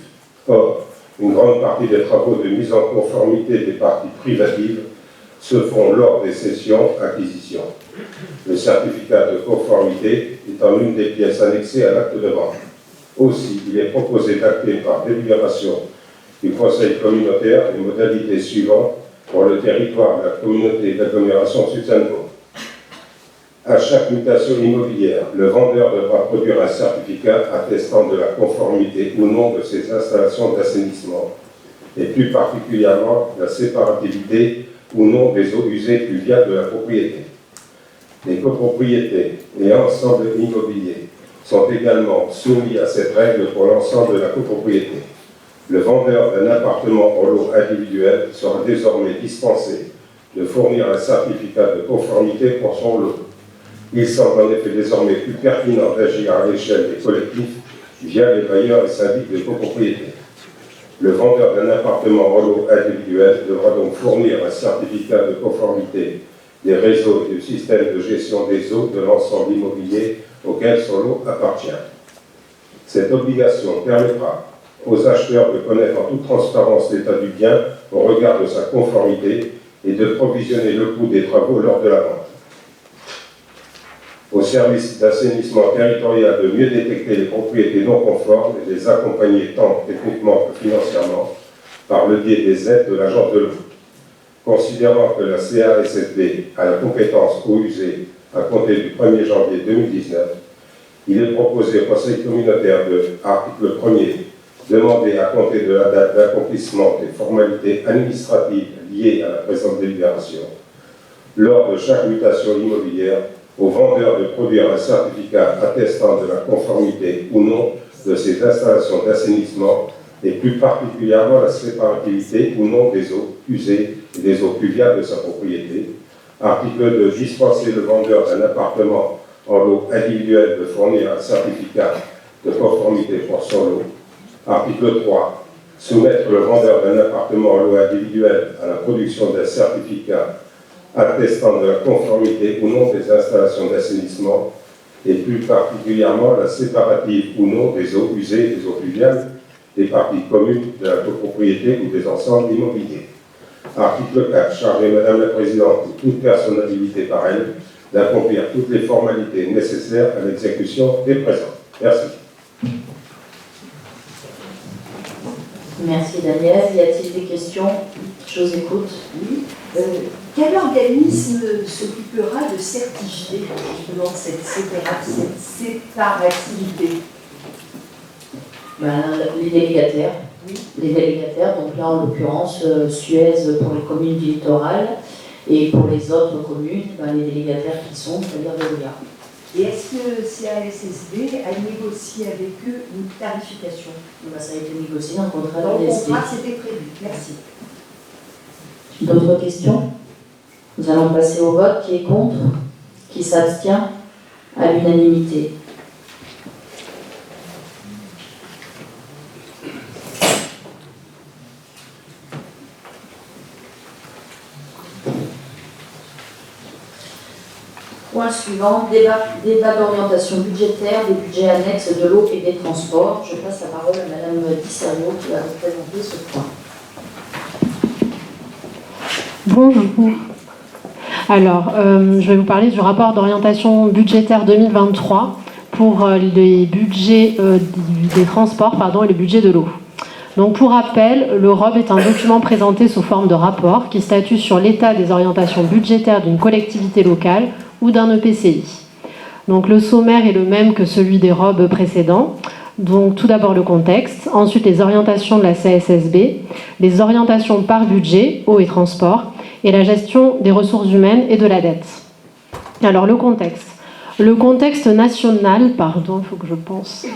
Or, une grande partie des travaux de mise en conformité des parties privatives se font lors des cessions-acquisitions. Le certificat de conformité étant l'une des pièces annexées à l'acte de vente. Aussi, il est proposé d'acter par délibération du Conseil communautaire les modalités suivantes pour le territoire de la communauté d'agglomération Sud-Sainte-Vaud. À chaque mutation immobilière, le vendeur devra produire un certificat attestant de la conformité ou non de ses installations d'assainissement, et plus particulièrement la séparativité ou non des eaux usées pluviales de la propriété. Les copropriétés et ensembles immobiliers sont également soumis à cette règle pour l'ensemble de la copropriété. Le vendeur d'un appartement en lot individuel sera désormais dispensé de fournir un certificat de conformité pour son lot. Il semble en effet désormais plus pertinent d'agir à l'échelle des collectifs via les bailleurs et syndics de copropriété. Le vendeur d'un appartement en lot individuel devra donc fournir un certificat de conformité des réseaux et du système de gestion des eaux de l'ensemble immobilier auquel son lot appartient. Cette obligation permettra aux acheteurs de connaître en toute transparence l'état du bien au regard de sa conformité et de provisionner le coût des travaux lors de la vente. Au service d'assainissement territorial de mieux détecter les propriétés non conformes et de les accompagner tant techniquement que financièrement par le biais des aides de l'agence de l'eau. Considérant que la CASFB a la compétence eaux usées à compter du 1er janvier 2019, il est proposé au Conseil communautaire de article 1er demander à compter de la date d'accomplissement des formalités administratives liées à la présente délibération, lors de chaque mutation immobilière, au vendeur de produire un certificat attestant de la conformité ou non de ses installations d'assainissement et plus particulièrement la séparativité ou non des eaux usées et des eaux pluviales de sa propriété. Article 2. Dispenser le vendeur d'un appartement en lot individuel de fournir un certificat de conformité pour son lot. Article 3. Soumettre le vendeur d'un appartement en lot individuel à la production d'un certificat attestant de la conformité ou non des installations d'assainissement et plus particulièrement la séparative ou non des eaux usées et des eaux pluviales des parties communes de la copropriété ou des ensembles immobiliers. Article 4. Charger Madame la Présidente ou toute personne habilitée par elle d'accomplir toutes les formalités nécessaires à l'exécution des présents. Merci. Merci Daniel. Y a-t-il des questions? Je vous écoute. Oui. Quel organisme s'occupera de certifier justement cette séparativité? Les délégataires. Oui. Les délégataires, donc là en l'occurrence Suez pour les communes du littoral et pour les autres communes, les délégataires qui sont, c'est-à-dire Veolia. Et est-ce que CASSB a négocié avec eux une tarification? Ça a été négocié dans le contrat Dans de le DST. contrat, c'était prévu. Merci. D'autres questions? Nous allons passer au vote. Qui est contre? Qui s'abstient? À l'unanimité. Point suivant, débat d'orientation budgétaire des budgets annexes de l'eau et des transports. Je passe la parole à Madame Disserno qui va vous présenter ce point. Bonjour. Alors, je vais vous parler du rapport d'orientation budgétaire 2023 pour les budgets des transports et le budget de l'eau. Donc, pour rappel, le ROB est un document présenté sous forme de rapport qui statue sur l'état des orientations budgétaires d'une collectivité locale ou d'un EPCI. Donc, le sommaire est le même que celui des ROB précédents. Donc, tout d'abord le contexte, ensuite les orientations de la CSSB, les orientations par budget, eau et transport, et la gestion des ressources humaines et de la dette. Alors, le contexte. Le contexte national, pardon, il faut que je pense.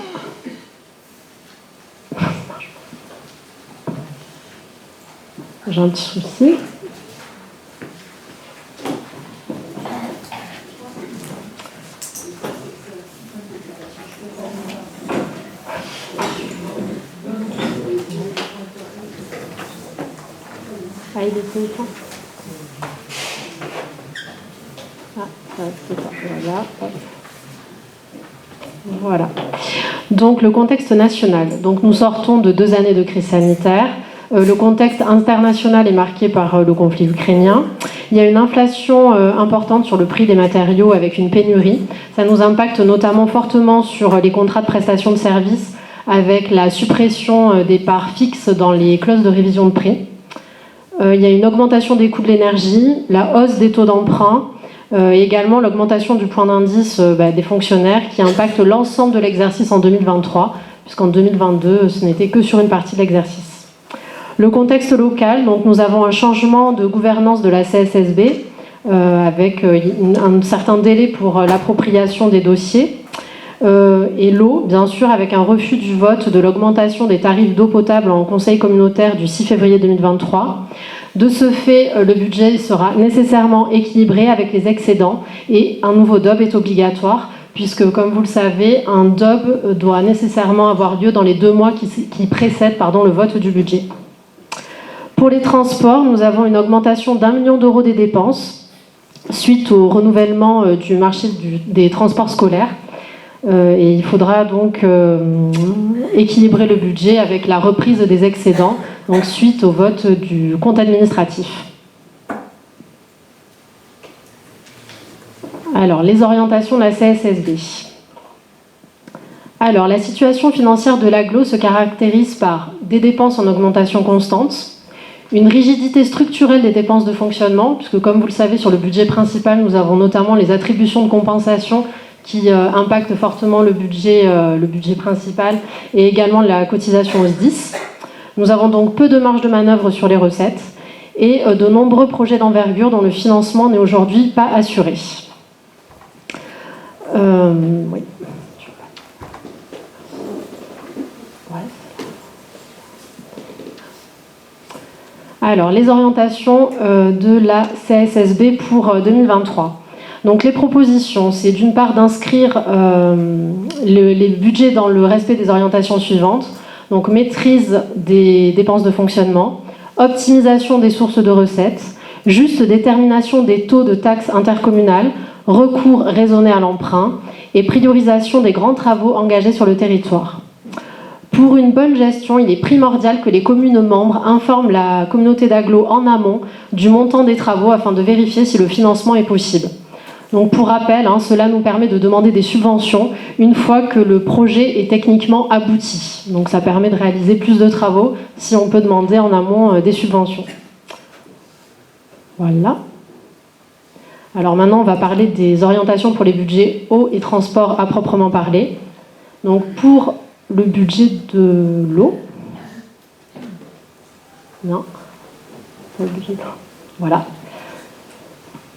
J'ai un petit souci. Ah, il est tout le temps. Ah, c'est ça. Voilà. Hop. Voilà. Donc, le contexte national. Donc, nous sortons de 2 années de crise sanitaire. Le contexte international est marqué par le conflit ukrainien. Il y a une inflation importante sur le prix des matériaux avec une pénurie. Ça nous impacte notamment fortement sur les contrats de prestation de services avec la suppression des parts fixes dans les clauses de révision de prix. Il y a une augmentation des coûts de l'énergie, la hausse des taux d'emprunt, et également l'augmentation du point d'indice des fonctionnaires qui impacte l'ensemble de l'exercice en 2023, puisqu'en 2022, ce n'était que sur une partie de l'exercice. Le contexte local, donc nous avons un changement de gouvernance de la CSSB avec un certain délai pour l'appropriation des dossiers. Et l'eau, bien sûr, avec un refus du vote de l'augmentation des tarifs d'eau potable en conseil communautaire du 6 février 2023. De ce fait, le budget sera nécessairement équilibré avec les excédents et un nouveau DOB est obligatoire puisque, comme vous le savez, un DOB doit nécessairement avoir lieu dans les 2 mois qui précèdent le vote du budget. Pour les transports, nous avons une augmentation d'1 million d'euros des dépenses suite au renouvellement du marché des transports scolaires. Et il faudra donc équilibrer le budget avec la reprise des excédents, donc suite au vote du compte administratif. Alors, les orientations de la CSSB. Alors, la situation financière de l'agglo se caractérise par des dépenses en augmentation constante, une rigidité structurelle des dépenses de fonctionnement, puisque comme vous le savez, sur le budget principal, nous avons notamment les attributions de compensation qui impactent fortement le budget principal et également la cotisation au SDIS. Nous avons donc peu de marge de manœuvre sur les recettes et de nombreux projets d'envergure dont le financement n'est aujourd'hui pas assuré. Oui. Alors, les orientations de la CSSB pour 2023. Donc, les propositions, c'est d'une part d'inscrire les budgets dans le respect des orientations suivantes. Donc, maîtrise des dépenses de fonctionnement, optimisation des sources de recettes, juste détermination des taux de taxes intercommunales, recours raisonné à l'emprunt et priorisation des grands travaux engagés sur le territoire. Pour une bonne gestion, il est primordial que les communes membres informent la communauté d'agglo en amont du montant des travaux afin de vérifier si le financement est possible. Donc pour rappel, cela nous permet de demander des subventions une fois que le projet est techniquement abouti. Donc ça permet de réaliser plus de travaux si on peut demander en amont des subventions. Voilà. Alors maintenant, on va parler des orientations pour les budgets eau et transport à proprement parler. Donc pour le budget de l'eau, non, le budget de l'eau. Voilà.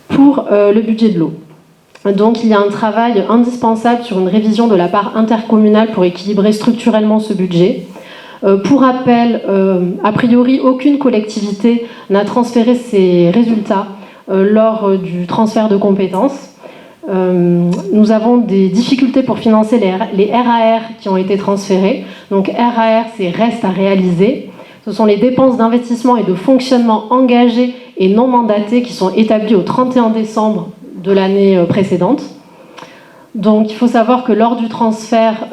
Pour le budget de l'eau. Donc il y a un travail indispensable sur une révision de la part intercommunale pour équilibrer structurellement ce budget. Pour rappel, a priori, aucune collectivité n'a transféré ses résultats lors du transfert de compétences. Nous avons des difficultés pour financer les RAR qui ont été transférés. Donc RAR, c'est reste à réaliser. Ce sont les dépenses d'investissement et de fonctionnement engagées et non mandatées qui sont établies au 31 décembre de l'année précédente. Donc il faut savoir que lors du transfert,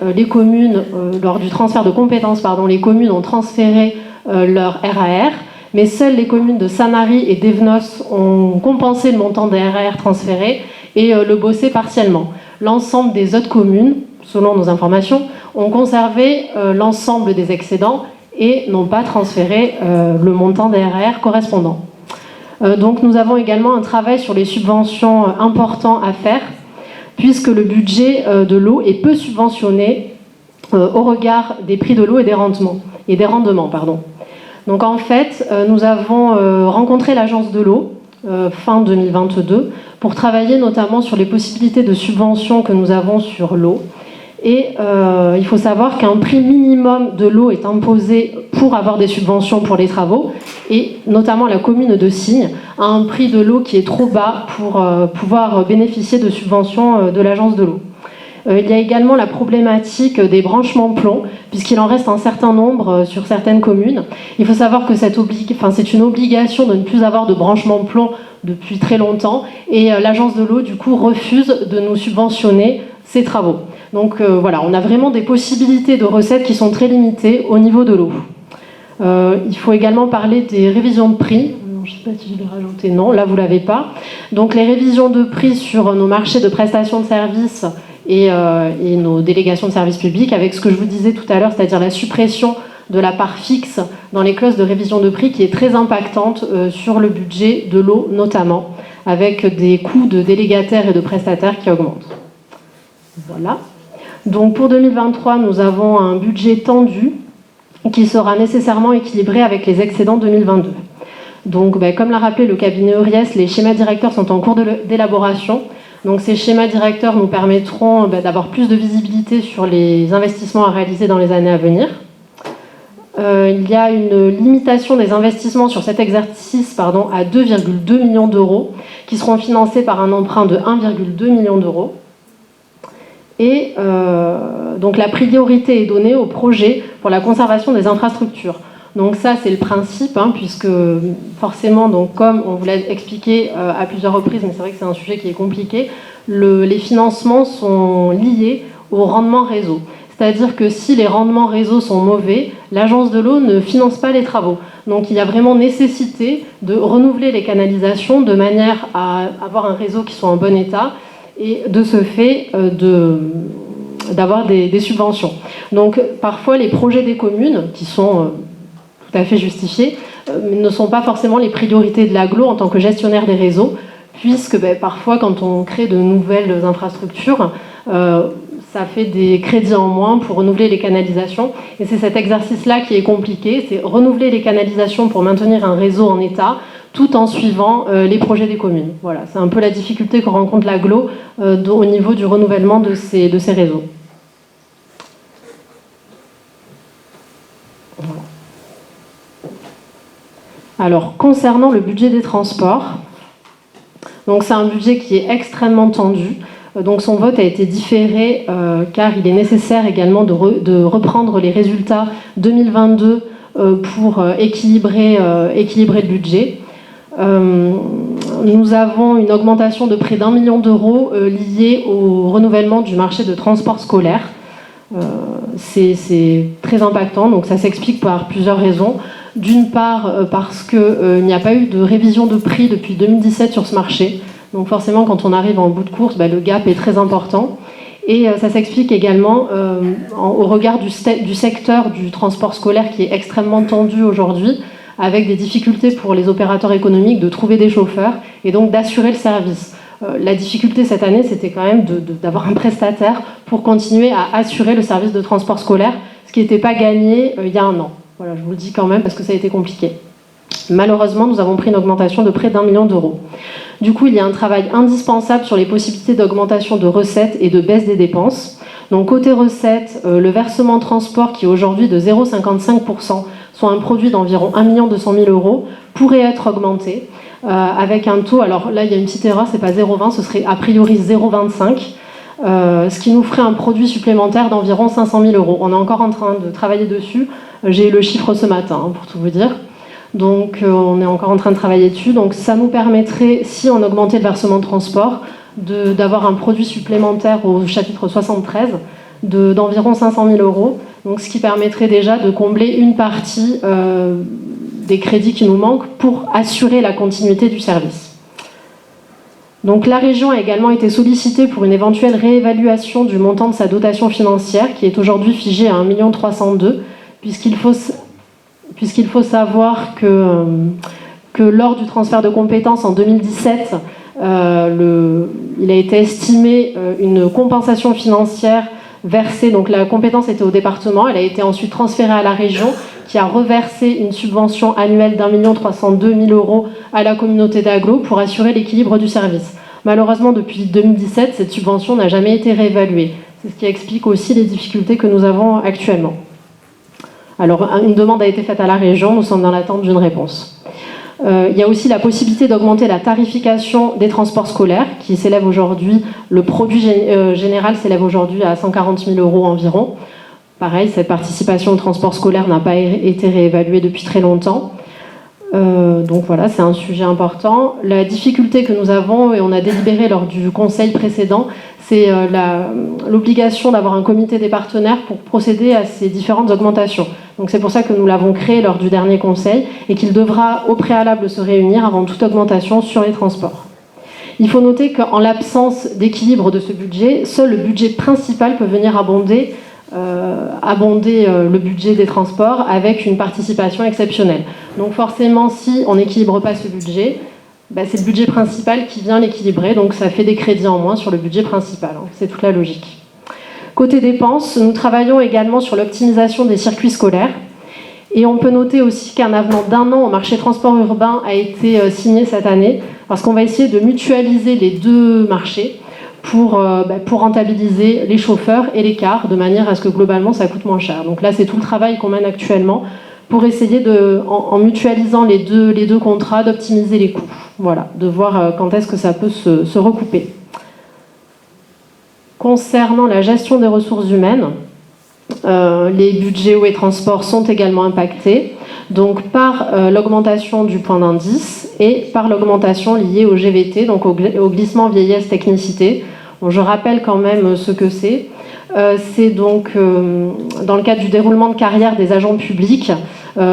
lors du transfert de compétences, les communes ont transféré leur RAR, mais seules les communes de Sanary et d'Evenos ont compensé le montant des RAR transférés et le bossé partiellement. L'ensemble des autres communes, selon nos informations, ont conservé l'ensemble des excédents et n'ont pas transféré le montant des RAR correspondant. Donc nous avons également un travail sur les subventions important à faire, puisque le budget de l'eau est peu subventionné au regard des prix de l'eau et des rendements. Donc en fait, nous avons rencontré l'agence de l'eau fin 2022 pour travailler notamment sur les possibilités de subventions que nous avons sur l'eau. Et il faut savoir qu'un prix minimum de l'eau est imposé pour avoir des subventions pour les travaux, et notamment la commune de Signes a un prix de l'eau qui est trop bas pour pouvoir bénéficier de subventions de l'agence de l'eau. Il y a également la problématique des branchements plomb, puisqu'il en reste un certain nombre sur certaines communes. Il faut savoir que c'est une obligation de ne plus avoir de branchements plomb depuis très longtemps, et l'agence de l'eau, du coup, refuse de nous subventionner ces travaux. Donc voilà, on a vraiment des possibilités de recettes qui sont très limitées au niveau de l'eau. Il faut également parler des révisions de prix. Je ne sais pas si je l'ai rajouté, non, là vous ne l'avez pas. Donc les révisions de prix sur nos marchés de prestations de services et nos délégations de services publics, avec ce que je vous disais tout à l'heure, c'est-à-dire la suppression de la part fixe dans les clauses de révision de prix qui est très impactante sur le budget de l'eau notamment, avec des coûts de délégataires et de prestataires qui augmentent. Voilà. Donc pour 2023, nous avons un budget tendu qui sera nécessairement équilibré avec les excédents 2022. Donc, comme l'a rappelé le cabinet Euriès, les schémas directeurs sont en cours d'élaboration. Donc ces schémas directeurs nous permettront d'avoir plus de visibilité sur les investissements à réaliser dans les années à venir. Il y a une limitation des investissements sur cet exercice à 2,2 millions d'euros qui seront financés par un emprunt de 1,2 million d'euros. Et donc la priorité est donnée au projet pour la conservation des infrastructures. Donc ça, c'est le principe, puisque forcément, donc, comme on vous l'a expliqué à plusieurs reprises, mais c'est vrai que c'est un sujet qui est compliqué, les financements sont liés au rendement réseau. C'est-à-dire que si les rendements réseau sont mauvais, l'agence de l'eau ne finance pas les travaux. Donc il y a vraiment nécessité de renouveler les canalisations de manière à avoir un réseau qui soit en bon état, et de ce fait d'avoir des subventions. Donc parfois les projets des communes, qui sont tout à fait justifiés, ne sont pas forcément les priorités de l'agglo en tant que gestionnaire des réseaux, puisque parfois quand on crée de nouvelles infrastructures, ça fait des crédits en moins pour renouveler les canalisations, et c'est cet exercice-là qui est compliqué, c'est renouveler les canalisations pour maintenir un réseau en état, tout en suivant les projets des communes. Voilà, c'est un peu la difficulté que rencontre l'agglo au niveau du renouvellement de ces réseaux. Voilà. Alors, concernant le budget des transports, donc c'est un budget qui est extrêmement tendu. Donc son vote a été différé car il est nécessaire également de reprendre les résultats 2022 pour équilibrer le budget. Nous avons une augmentation de près d'1 million d'euros liée au renouvellement du marché de transport scolaire. C'est très impactant, donc ça s'explique par plusieurs raisons. D'une part, parce qu'il n'y a pas eu de révision de prix depuis 2017 sur ce marché. Donc forcément, quand on arrive en bout de course, le gap est très important. Et ça s'explique également au regard du secteur du transport scolaire qui est extrêmement tendu aujourd'hui, avec des difficultés pour les opérateurs économiques de trouver des chauffeurs et donc d'assurer le service. La difficulté cette année, c'était quand même d'avoir un prestataire pour continuer à assurer le service de transport scolaire, ce qui n'était pas gagné il y a un an. Voilà, je vous le dis quand même parce que ça a été compliqué. Malheureusement, nous avons pris une augmentation de près d'1 million d'euros. Du coup, il y a un travail indispensable sur les possibilités d'augmentation de recettes et de baisse des dépenses. Donc, côté recettes, le versement transport, qui est aujourd'hui de 0,55%, soit un produit d'environ 1 200 000 euros, pourrait être augmenté avec un taux. Alors là, il y a une petite erreur, c'est pas 0,20, ce serait a priori 0,25. Ce qui nous ferait un produit supplémentaire d'environ 500 000 euros. On est encore en train de travailler dessus. J'ai eu le chiffre ce matin, pour tout vous dire. Donc on est encore en train de travailler dessus. Donc ça nous permettrait, si on augmentait le versement de transport, d'avoir un produit supplémentaire au chapitre 73 d'environ 500 000 euros. Donc ce qui permettrait déjà de combler une partie des crédits qui nous manquent pour assurer la continuité du service. Donc la région a également été sollicitée pour une éventuelle réévaluation du montant de sa dotation financière, qui est aujourd'hui figée à 1 302 000, puisqu'il faut savoir que lors du transfert de compétences en 2017, il a été estimé une compensation financière versée, donc la compétence était au département, elle a été ensuite transférée à la région, qui a reversé une subvention annuelle d'1 302 000 euros à la communauté d'agglo pour assurer l'équilibre du service. Malheureusement, depuis 2017, cette subvention n'a jamais été réévaluée. C'est ce qui explique aussi les difficultés que nous avons actuellement. Alors, une demande a été faite à la région, nous sommes dans l'attente d'une réponse. Il y a aussi la possibilité d'augmenter la tarification des transports scolaires, qui s'élève aujourd'hui, le produit général s'élève aujourd'hui à 140 000 euros environ. Pareil, cette participation au transport scolaire n'a pas été réévaluée depuis très longtemps. Donc voilà, c'est un sujet important. La difficulté que nous avons, et on a délibéré lors du conseil précédent, c'est l'obligation d'avoir un comité des partenaires pour procéder à ces différentes augmentations. Donc c'est pour ça que nous l'avons créé lors du dernier conseil et qu'il devra au préalable se réunir avant toute augmentation sur les transports. Il faut noter qu'en l'absence d'équilibre de ce budget, seul le budget principal peut venir abonder le budget des transports avec une participation exceptionnelle. Donc forcément, si on n'équilibre pas ce budget, c'est le budget principal qui vient l'équilibrer, donc ça fait des crédits en moins sur le budget principal, c'est toute la logique. Côté dépenses, nous travaillons également sur l'optimisation des circuits scolaires, et on peut noter aussi qu'un avenant d'1 an au marché transport urbain a été signé cette année, parce qu'on va essayer de mutualiser les deux marchés pour rentabiliser les chauffeurs et les cars, de manière à ce que globalement ça coûte moins cher. Donc là, c'est tout le travail qu'on mène actuellement pour essayer en mutualisant les deux contrats, d'optimiser les coûts. Voilà, de voir quand est-ce que ça peut se recouper. Concernant la gestion des ressources humaines, les budgets eau et transport sont également impactés, donc par l'augmentation du point d'indice et par l'augmentation liée au GVT, donc au glissement vieillesse technicité. Bon, je rappelle quand même ce que c'est. C'est donc dans le cadre du déroulement de carrière des agents publics,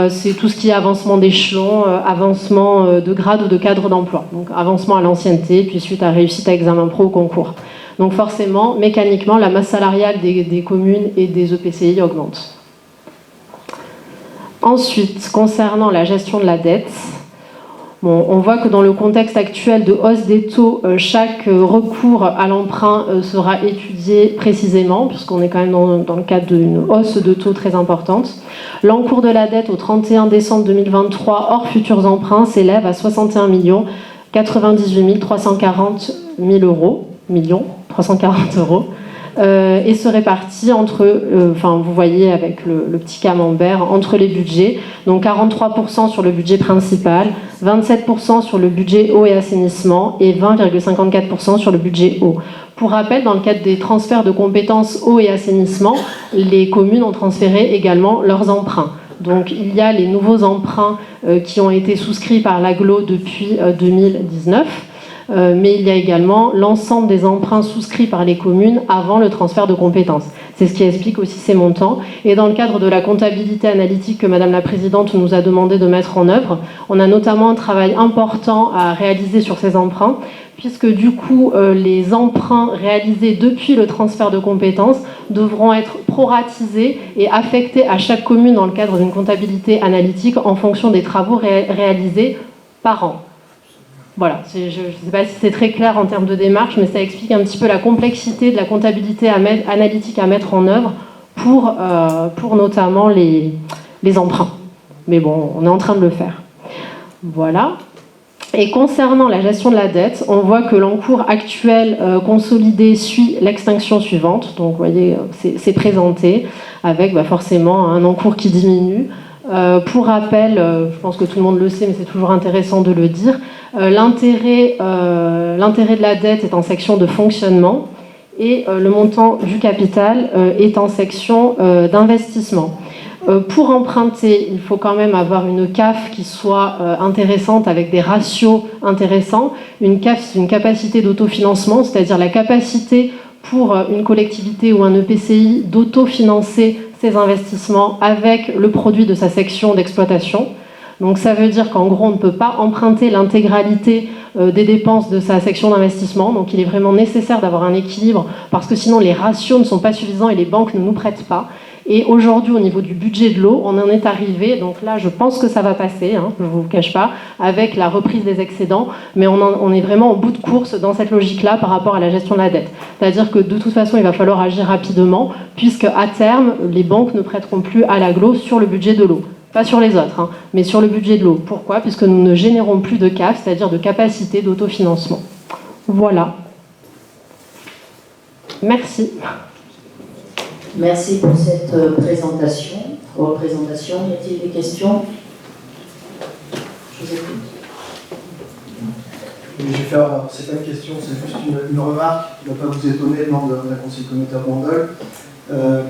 c'est tout ce qui est avancement d'échelon, avancement de grade ou de cadre d'emploi. Donc avancement à l'ancienneté, puis suite à réussite à examen pro ou concours. Donc forcément, mécaniquement, la masse salariale des communes et des EPCI augmente. Ensuite, concernant la gestion de la dette, on voit que dans le contexte actuel de hausse des taux, chaque recours à l'emprunt sera étudié précisément, puisqu'on est quand même dans le cadre d'une hausse de taux très importante. L'encours de la dette au 31 décembre 2023, hors futurs emprunts, s'élève à 61 98 340 000 euros, et se répartit entre, vous voyez avec le petit camembert, entre les budgets, donc 43% sur le budget principal, 27% sur le budget eau et assainissement et 20,54% sur le budget eau. Pour rappel, dans le cadre des transferts de compétences eau et assainissement, les communes ont transféré également leurs emprunts. Donc il y a les nouveaux emprunts qui ont été souscrits par l'agglo depuis 2019. mais il y a également l'ensemble des emprunts souscrits par les communes avant le transfert de compétences. C'est ce qui explique aussi ces montants. Et dans le cadre de la comptabilité analytique que Madame la Présidente nous a demandé de mettre en œuvre, on a notamment un travail important à réaliser sur ces emprunts, puisque du coup, les emprunts réalisés depuis le transfert de compétences devront être proratisés et affectés à chaque commune dans le cadre d'une comptabilité analytique en fonction des travaux réalisés par an. Voilà, je ne sais pas si c'est très clair en termes de démarche, mais ça explique un petit peu la complexité de la comptabilité analytique à mettre en œuvre pour notamment les emprunts. Mais bon, on est en train de le faire. Voilà. Et concernant la gestion de la dette, on voit que l'encours actuel consolidé suit l'extinction suivante. Donc vous voyez, c'est présenté avec forcément un encours qui diminue. Pour rappel, je pense que tout le monde le sait, mais c'est toujours intéressant de le dire, l'intérêt de la dette est en section de fonctionnement et le montant du capital est en section d'investissement. Pour emprunter, il faut quand même avoir une CAF qui soit intéressante avec des ratios intéressants. Une CAF, c'est une capacité d'autofinancement, c'est-à-dire la capacité pour une collectivité ou un EPCI d'autofinancer ses investissements avec le produit de sa section d'exploitation. Donc ça veut dire qu'en gros, on ne peut pas emprunter l'intégralité des dépenses de sa section d'investissement. Donc il est vraiment nécessaire d'avoir un équilibre parce que sinon les ratios ne sont pas suffisants et les banques ne nous prêtent pas. Et aujourd'hui, au niveau du budget de l'eau, on en est arrivé, donc là, je pense que ça va passer, je ne vous cache pas, avec la reprise des excédents, mais on est vraiment au bout de course dans cette logique-là par rapport à la gestion de la dette. C'est-à-dire que de toute façon, il va falloir agir rapidement, puisque à terme, les banques ne prêteront plus à l'agglo sur le budget de l'eau. Pas sur les autres, mais sur le budget de l'eau. Pourquoi ? Puisque nous ne générons plus de CAF, c'est-à-dire de capacité d'autofinancement. Voilà. Merci. Merci pour cette présentation, représentation. Y a-t-il des questions? Je vous écoute. Je vais faire, c'est pas une question, c'est juste une remarque qui ne va pas vous étonner lors de la conseil communautaire de Bandol.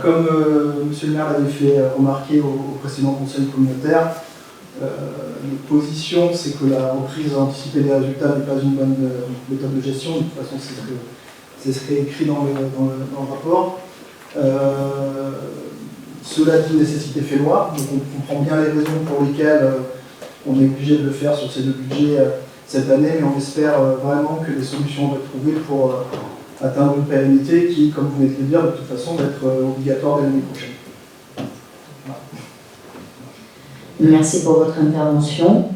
Comme monsieur le maire l'avait fait remarquer au précédent conseil communautaire, notre position, c'est que la reprise anticipée des résultats n'est pas une bonne méthode de gestion. De toute façon, c'est ce qui est écrit dans le rapport. Cela dit, nécessité fait loi, donc on comprend bien les raisons pour lesquelles on est obligé de le faire sur ces deux budgets cette année, mais on espère vraiment que des solutions vont être trouvées pour atteindre une pérennité qui, comme vous venez de le dire, de toute façon va être obligatoire dès l'année prochaine. Voilà. Merci pour votre intervention.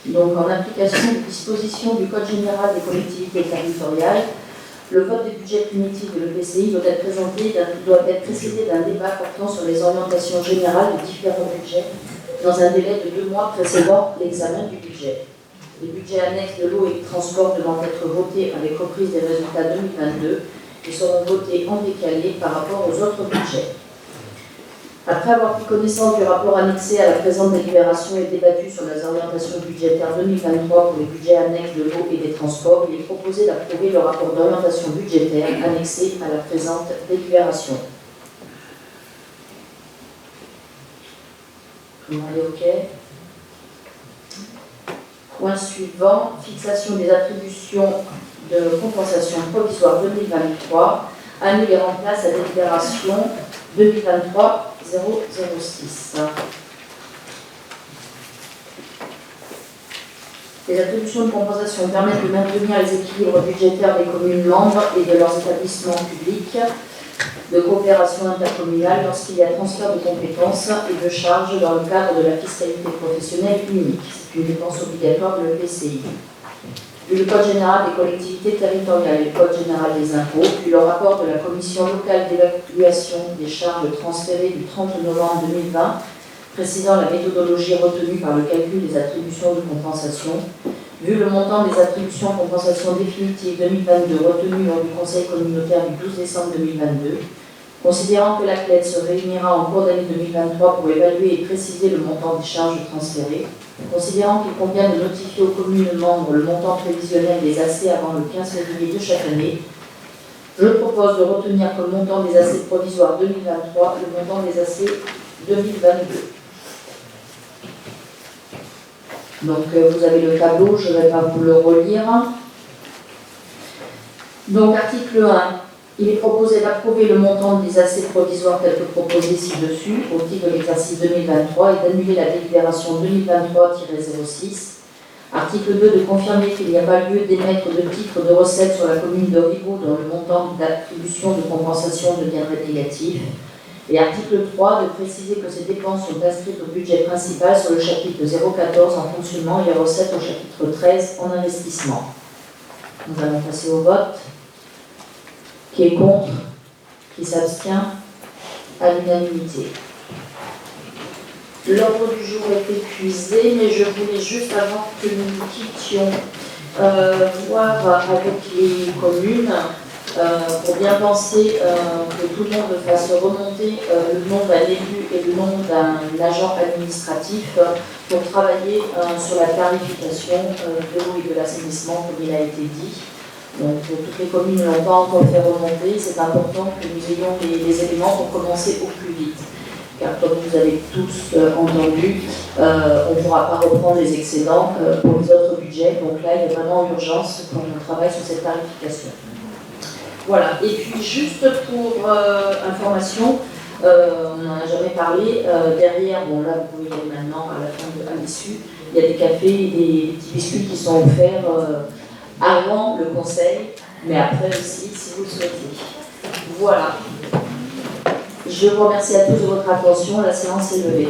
Donc, en application des dispositions du Code général des collectivités territoriales, le vote des budgets primitifs de l'EPCI doit être précédé d'un débat portant sur les orientations générales de différents budgets dans un délai de 2 mois précédant l'examen du budget. Les budgets annexes de l'eau et du transport devant être votés avec reprise des résultats 2022 et seront votés en décalé par rapport aux autres budgets. Après avoir pris connaissance du rapport annexé à la présente délibération et débattu sur les orientations budgétaires 2023 pour les budgets annexes de l'eau et des transports, il est proposé d'approuver le rapport d'orientation budgétaire annexé à la présente délibération. Tout le monde est OK ? Point suivant, fixation des attributions de compensation provisoire 2023, annuler en place la délibération 2023-006. Les attributions de compensation permettent de maintenir les équilibres budgétaires des communes membres et de leurs établissements publics de coopération intercommunale lorsqu'il y a transfert de compétences et de charges dans le cadre de la fiscalité professionnelle unique. C'est une dépense obligatoire de l'EPCI. Puis le Code général des collectivités territoriales et le Code général des impôts, puis le rapport de la Commission locale d'évaluation des charges transférées du 30 novembre 2020, précisant la méthodologie retenue par le calcul des attributions de compensation. Vu le montant des attributions de compensation définitives 2022 retenues lors du Conseil communautaire du 12 décembre 2022, considérant que la CLED se réunira en cours d'année 2023 pour évaluer et préciser le montant des charges transférées, considérant qu'il convient de notifier aux communes membres le montant prévisionnel des AC avant le 15 février de chaque année, je propose de retenir comme montant des AC provisoires 2023 le montant des AC 2022. Donc vous avez le tableau, je ne vais pas vous le relire. Donc article 1, il est proposé d'approuver le montant des assiettes provisoires tel que proposé ci-dessus au titre de l'exercice 2023 et d'annuler la délibération 2023-06. Article 2, de confirmer qu'il n'y a pas lieu d'émettre de titre de recette sur la commune de Rigaud dont le montant d'attribution de compensation deviendrait négatif. Et article 3, de préciser que ces dépenses sont inscrites au budget principal sur le chapitre 014 en fonctionnement et les recettes au chapitre 13 en investissement. Nous allons passer au vote. Qui est contre? Qui s'abstient? À l'unanimité. L'ordre du jour est épuisé, mais je voulais juste, avant que nous nous quittions, voir avec les communes, pour bien penser que tout le monde fasse remonter le nom d'un élu et le nom d'un agent administratif pour travailler sur la tarification de l'eau et de l'assainissement, comme il a été dit. Donc toutes les communes ne l'ont pas encore fait remonter, c'est important que nous ayons les éléments pour commencer au plus vite. Car comme vous avez tous entendu, on ne pourra pas reprendre les excédents pour les autres budgets. Donc là, il y a vraiment urgence qu'on travaille sur cette tarification. Voilà. Et puis juste pour information, on n'en a jamais parlé, derrière, bon là vous pouvez y aller maintenant à l'issue, il y a des cafés et des petits biscuits qui sont offerts avant le conseil, mais après aussi si vous le souhaitez. Voilà. Je vous remercie à tous de votre attention. La séance est levée.